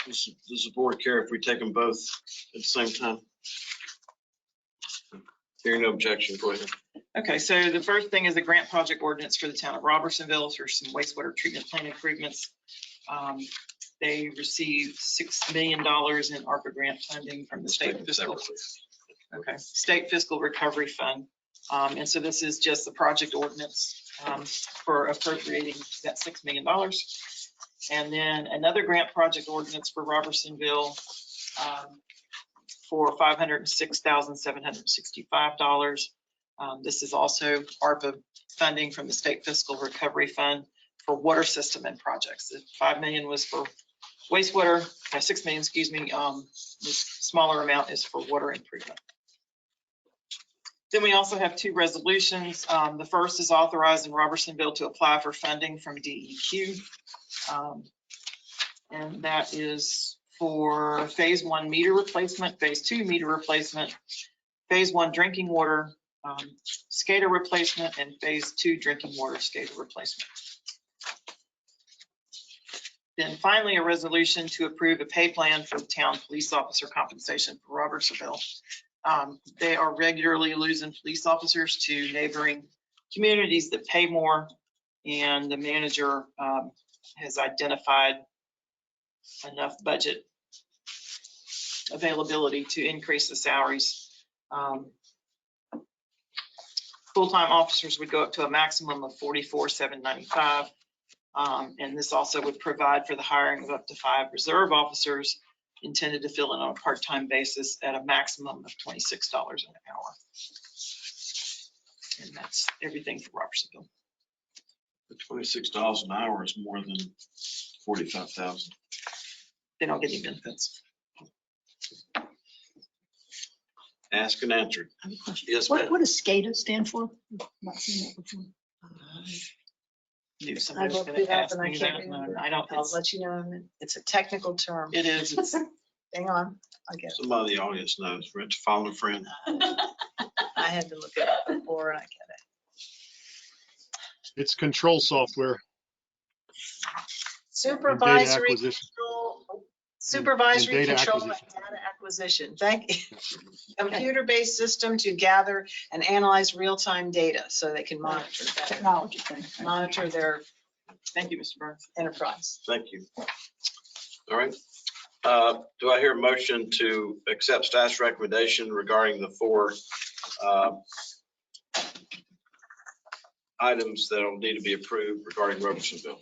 Does the board care if we take them both at the same time? Hearing no objection, go ahead. Okay, so the first thing is a grant project ordinance for the town of Robertsonville for some wastewater treatment plant improvements. They received $6 million in ARPA grant funding from the state fiscal recovery fund. And so this is just the project ordinance for appropriating that $6 million. And then another grant project ordinance for Robertsonville for $506,765. This is also ARPA funding from the state fiscal recovery fund for water system and projects. The $5 million was for wastewater, $6 million, excuse me. This smaller amount is for water improvement. Then we also have two resolutions. The first is authorizing Robertsonville to apply for funding from DEQ. And that is for phase 1 meter replacement, phase 2 meter replacement, phase 1 drinking water skater replacement, and phase 2 drinking water skater replacement. Then finally, a resolution to approve a pay plan for the town police officer compensation for Robertsonville. They are regularly losing police officers to neighboring communities that pay more, and the manager has identified enough budget availability to increase the salaries. Full-time officers would go up to a maximum of $44,795. And this also would provide for the hiring of up to 5 reserve officers intended to fill in on a part-time basis at a maximum of $26 an hour. And that's everything for Robertsonville. The $26 an hour is more than $45,000. They don't get any benefits. Asked and answered. I have a question. Yes, What ma'am. does SCADA stand for? Not seen that before. Knew I somebody was looked gonna it up ask and I me can't that. remember. I don't, I'll let you know. It's a technical term. it is. It's, Hang on, I'll get it. Somebody in the audience knows. Rich, following a friend. I had to look it up before I get it. It's control software. Supervisory acquisition. control, supervisory data control and acquisition. data acquisition. Thank you. Computer-based system to gather and analyze real-time data so they can monitor that, Technology thing. monitor their thank you, Mr. Burns. enterprise. Thank you. All right. Do I hear a motion to accept staff's recommendation regarding the 4 items that will need to be approved regarding Robertsonville?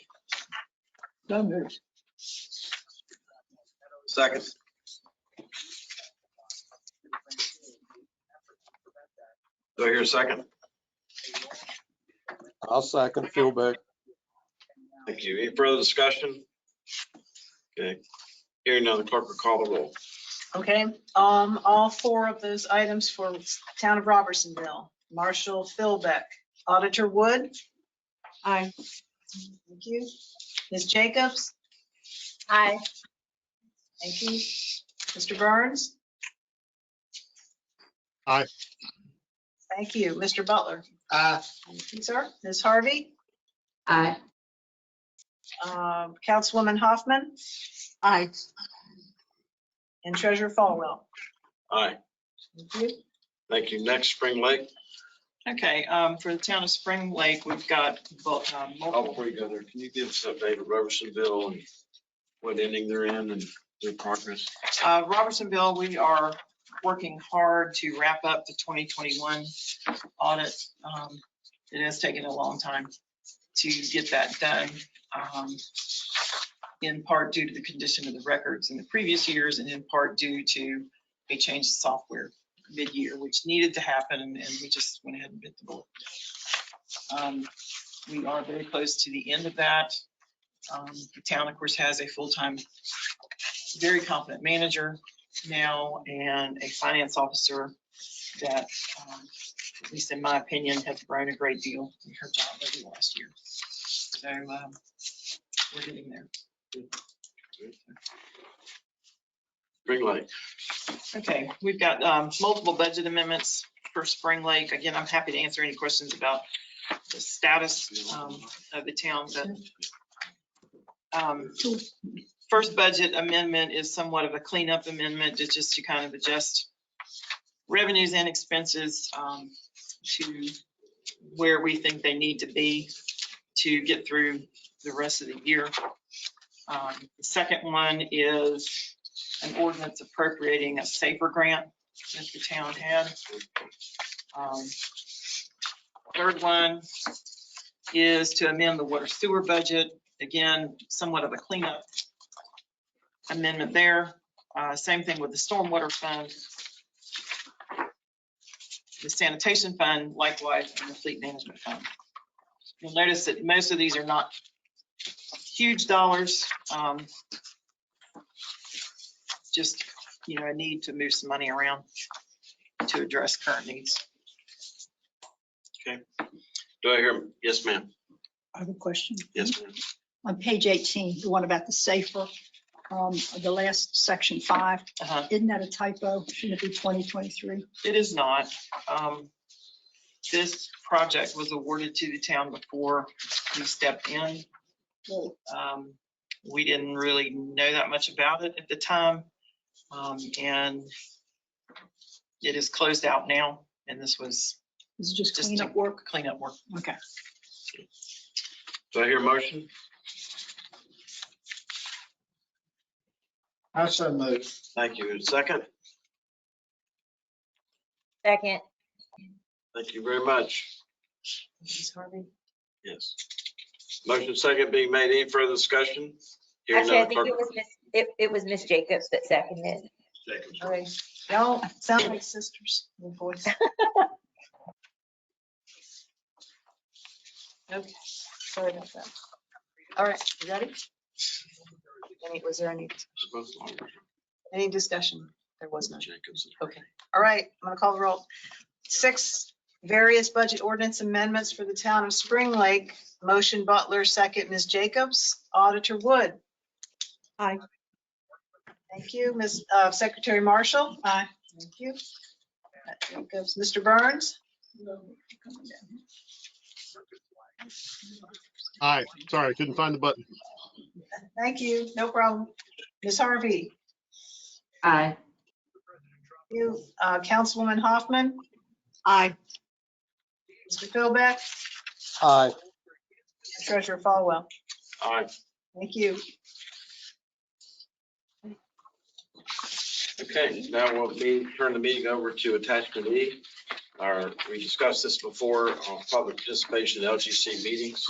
No moves. Second. Do I hear a second? I'll second Philbeck. Thank you. Any further discussion? Okay. Hearing none, the clerk will call the roll. Okay, all 4 of those items for Town of Robertsonville. Marshall Philbeck, Auditor Wood, Aye. Thank you. Ms. Jacobs? Aye. Thank you. Mr. Burns? Aye. Thank you. Mr. Butler? Aye. Thank you, sir. Ms. Harvey? Aye. Councilwoman Hoffman? Aye. And Treasurer Falwell? Aye. Thank you. Thank you. Next, Spring Lake. Okay, for the town of Spring Lake, we've got Oh, multiple. before you go there, can you give us an update of Robersonville and what inning they're in and their progress? Robertsonville, we are working hard to wrap up the 2021 audit. It has taken a long time to get that done, in part due to the condition of the records in the previous years and in part due to a change of software mid-year, which needed to happen, and we just went ahead and bit the bullet. We are very close to the end of that. The town, of course, has a full-time, very competent manager now and a finance officer that, at least in my opinion, has grown a great deal in her job over the last year. So we're getting there. Spring Lake. Okay, we've got multiple budget amendments for Spring Lake. Again, I'm happy to answer any questions about the status of the town. But first budget amendment is somewhat of a cleanup amendment, just to kind of adjust revenues and expenses to where we think they need to be to get through the rest of the year. The second one is an ordinance appropriating a SAFER grant that the town had. Third one is to amend the water sewer budget. Again, somewhat of a cleanup amendment there. Same thing with the stormwater fund, the sanitation fund, likewise, and the fleet management fund. You'll notice that most of these are not huge dollars. Just, a need to move some money around to address current needs. Okay. Do I hear? Yes, ma'am. I have a question. Yes, ma'am. On page 18, the one about the SAFER, the last section 5, isn't that a typo? Shouldn't it be 2023? It is not. This project was awarded to the town before we stepped in. We didn't really know that much about it at the time. And it is closed out now. And this was just cleanup work? Cleanup work. Okay. Do I hear a motion? I so move. Thank you. Second? Second. Thank you very much. Ms. Harvey? Yes. Motion second being made. Any further discussion? Hearing Actually, I none, think clerk- it was Miss Jacobs that seconded it. Jacobs. All right. Y'all sound like sisters. Your voice. Okay. Sorry about that. All right, you ready? Was there any discussion? There was none. Okay. All right, I'm gonna call the roll. 6 various budget ordinance amendments for the town of Spring Lake. Motion Butler, second Ms. Jacobs. Auditor Wood. Aye. Thank you. Ms. Secretary Marshall. Aye. Thank you. Jacobs. Mr. Burns. Aye. Sorry, couldn't find the button. Thank you. No problem. Ms. Harvey. Aye. You, Councilwoman Hoffman. Aye. Mr. Philbeck. Aye. Treasurer Falwell. Aye. Thank you. Okay, now we'll turn the meeting over to attachment E. We discussed this before on public participation in LGC meetings.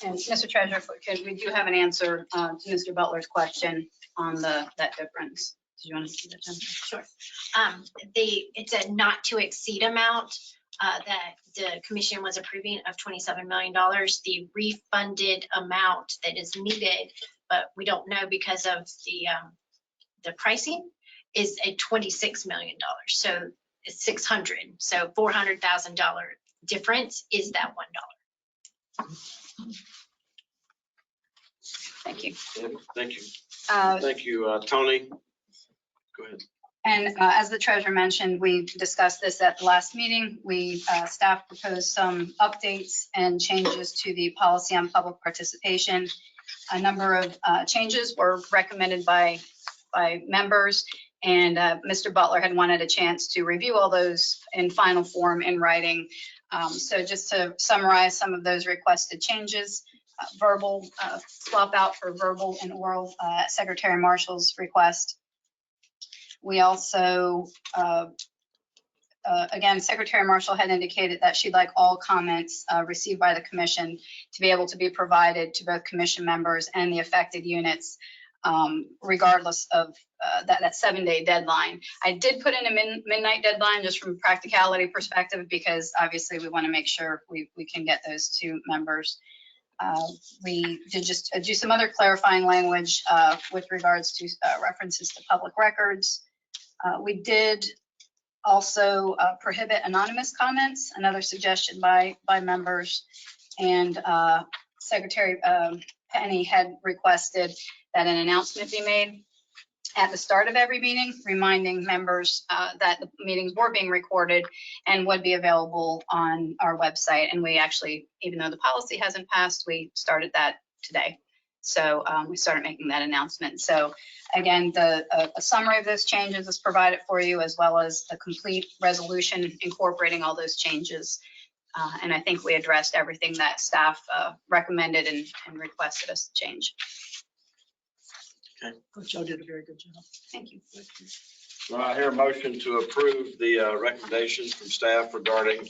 And Mr. Treasurer, because we do have an answer to Mr. Butler's question on that difference. Do you want to see that, Jen? Sure. It's a not to exceed amount that the commission was approving of $27 million. The refunded amount that is needed, but we don't know because of the pricing, is a $26 million. So it's 600. So $400,000 difference is that $1. Thank you. Thank you. Uh, Thank you, Tony. Go ahead. And as the treasurer mentioned, we discussed this at the last meeting. Staff proposed some updates and changes to the policy on public participation. A number of changes were recommended by members, and Mr. Butler had wanted a chance to review all those in final form in writing. So just to summarize some of those requested changes, verbal swap out for verbal and oral Secretary Marshall's request. We also, again, Secretary Marshall had indicated that she'd like all comments received by the commission to be able to be provided to both commission members and the affected units, regardless of that 7-day deadline. I did put in a midnight deadline just from a practicality perspective, because obviously we want to make sure we can get those to members. We did just do some other clarifying language with regards to references to public records. We did also prohibit anonymous comments, another suggestion by members. And Secretary Penny had requested that an announcement be made at the start of every meeting, reminding members that the meetings were being recorded and would be available on our website. And we actually, even though the policy hasn't passed, we started that today. So we started making that announcement. So again, a summary of those changes is provided for you, as well as a complete resolution incorporating all those changes. And I think we addressed everything that staff recommended and requested us to change. Okay. Coach, y'all did a very good job. Thank you. Well, I hear a motion to approve the recommendations from staff regarding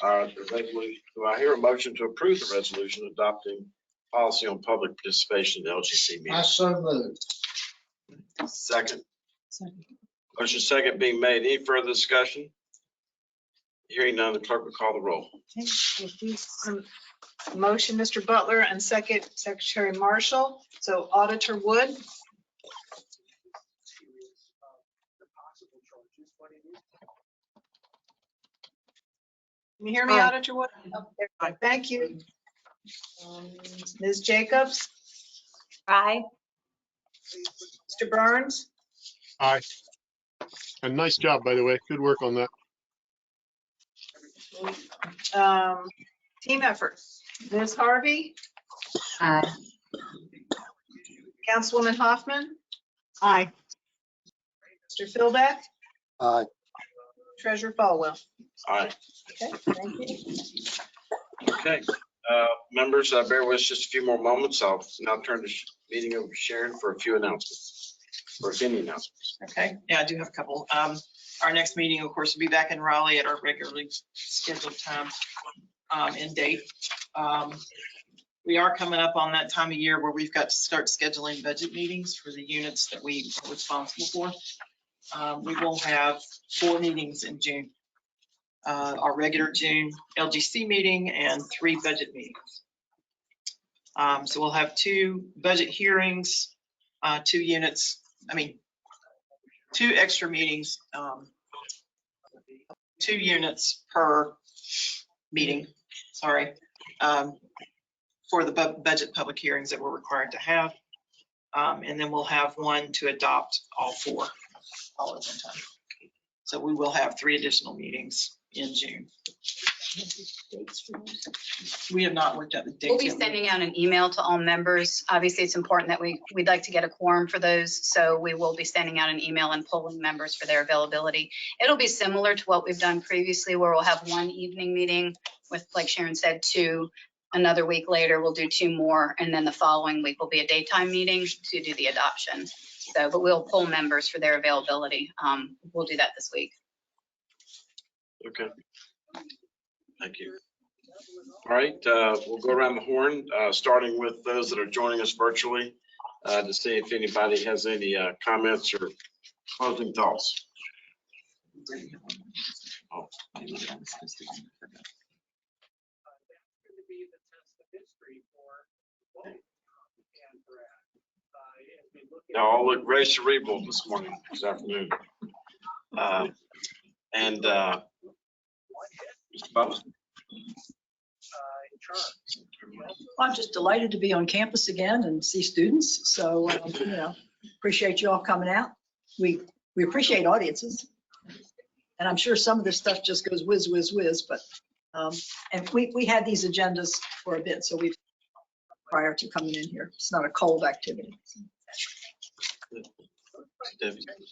the resolution. Do I hear a motion to approve the resolution adopting policy on public participation in LGC meetings? I so moved. Second. Motion second being made. Any further discussion? Hearing none, the clerk will call the roll. Motion, Mr. Butler, and second, Secretary Marshall. So Auditor Wood. Can you hear me, Aye. Auditor Wood? Oh, there you go. Thank you. Ms. Jacobs? Aye. Mr. Burns? Aye. And nice job, by the way. Good work on that. Team effort. Ms. Harvey? Aye. Councilwoman Hoffman? Aye. Mr. Philbeck? Aye. Treasurer Falwell? Aye. Okay, thank you. Okay. Members, bear with us just a few more moments. I'll now turn the meeting over to Sharon for a few announcements, or if any announcements. Okay, yeah, I do have a couple. Our next meeting, of course, will be back in Raleigh at our regularly scheduled time and date. We are coming up on that time of year where we've got to start scheduling budget meetings for the units that we are responsible for. We will have 4 meetings in June. Our regular June LGC meeting and 3 budget meetings. So we'll have 2 budget hearings, 2 units, 2 extra meetings, 2 units per meeting, sorry, for the budget public hearings that we're required to have. And then we'll have 1 to adopt all 4 all at one time. So we will have 3 additional meetings in June. We have not looked at the dates. We'll be yet. sending out an email to all members. Obviously, it's important that we'd like to get a quorum for those. So we will be sending out an email and polling members for their availability. It'll be similar to what we've done previously, where we'll have 1 evening meeting with, like Sharon said, 2. Another week later, we'll do 2 more. And then the following week will be a daytime meeting to do the adoption. So, but we'll poll members for their availability. We'll do that this week. Okay. Thank you. All right, we'll go around the horn, starting with those that are joining us virtually, to see if anybody has any comments or closing thoughts. Oh. Now all look very cerebral this morning, this afternoon. Mr. Butler? I'm just delighted to be on campus again and see students. So, appreciate you all coming out. We appreciate audiences. And I'm sure some of this stuff just goes whiz, whiz, whiz, but, and we had these agendas for a bit, so prior to coming in here, it's not a cold activity.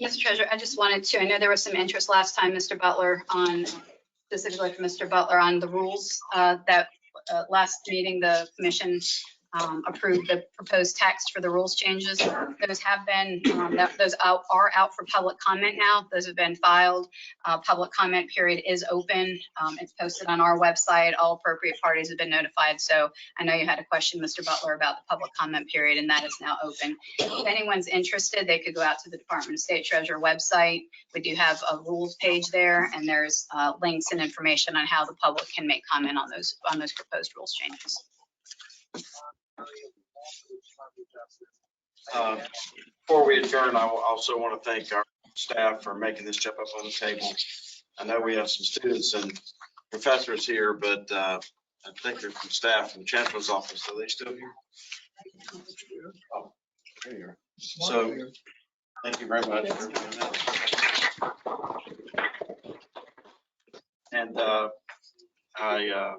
Mr. Treasurer, I just wanted to, I know there was some interest last time, Mr. Butler, on, specifically for Mr. Butler, on the rules that last meeting, the commission approved the proposed text for the rules changes. Those have been, those are out for public comment now. Those have been filed. Public comment period is open. It's posted on our website. All appropriate parties have been notified. So I know you had a question, Mr. Butler, about the public comment period, and that is now open. If anyone's interested, they could go out to the Department of State Treasurer website. We do have a rules page there, and there's links and information on how the public can make comment on those proposed rules changes. Before we adjourn, I also want to thank our staff for making this jump up on the table. I know we have some students and professors here, but I think there's some staff from the Chancellor's office. Are they still here? Oh, there you are. So thank you very much for doing that. And I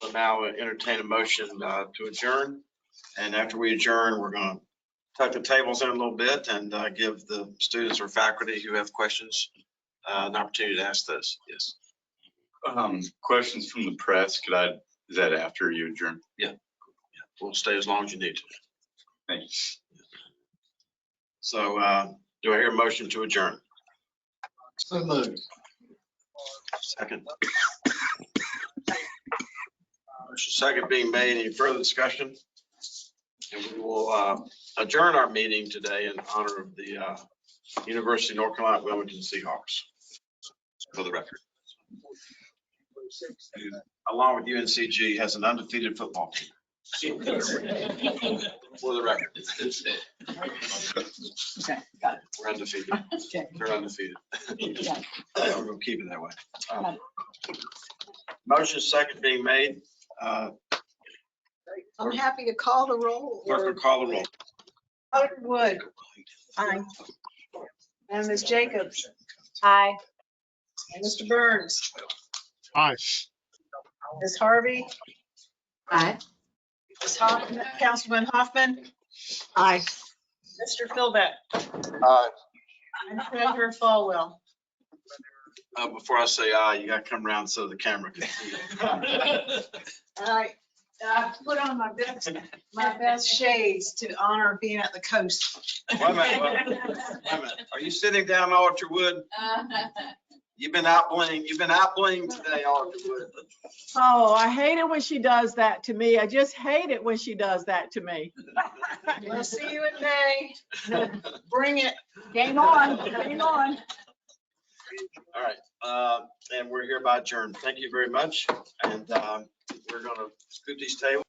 will now entertain a motion to adjourn. And after we adjourn, we're going to tuck the tables in a little bit and give the students or faculty who have questions an opportunity to ask those. Yes. Questions from the press. Is that after you adjourn? Yeah. We'll stay as long as you need to. Thanks. So do I hear a motion to adjourn? So moved. Second. Motion second being made. Any further discussion? And we will adjourn our meeting today in honor of the University of North Carolina Wilmington Seahawks, for the record. Along with UNCG, has an undefeated football team. For the record. Okay, got it. We're undefeated. Okay. They're undefeated. Yeah. We're going to keep it that way. Motion second being made. I'm happy to call the roll. Clerk will call the roll. Alder Wood. Aye. And Ms. Jacobs. Aye. And Mr. Burns. Aye. Ms. Harvey. Aye. Ms. Hoffman, Councilman Hoffman. Aye. Mr. Philbeck. Aye. And Treasurer Falwell. Before I say aye, you got to come around so the camera can see you. All right. I put on my best shades to honor being at the coast. Wait a minute. Are you sitting down, Alder Wood? You've been out bling today, Alder Wood. Oh, I hate it when she does that to me. I just hate it when she does that to me. We'll see you in May. Bring it. Game on, game on. All right, and we're hereby adjourned. Thank you very much. And we're going to scoot these tables.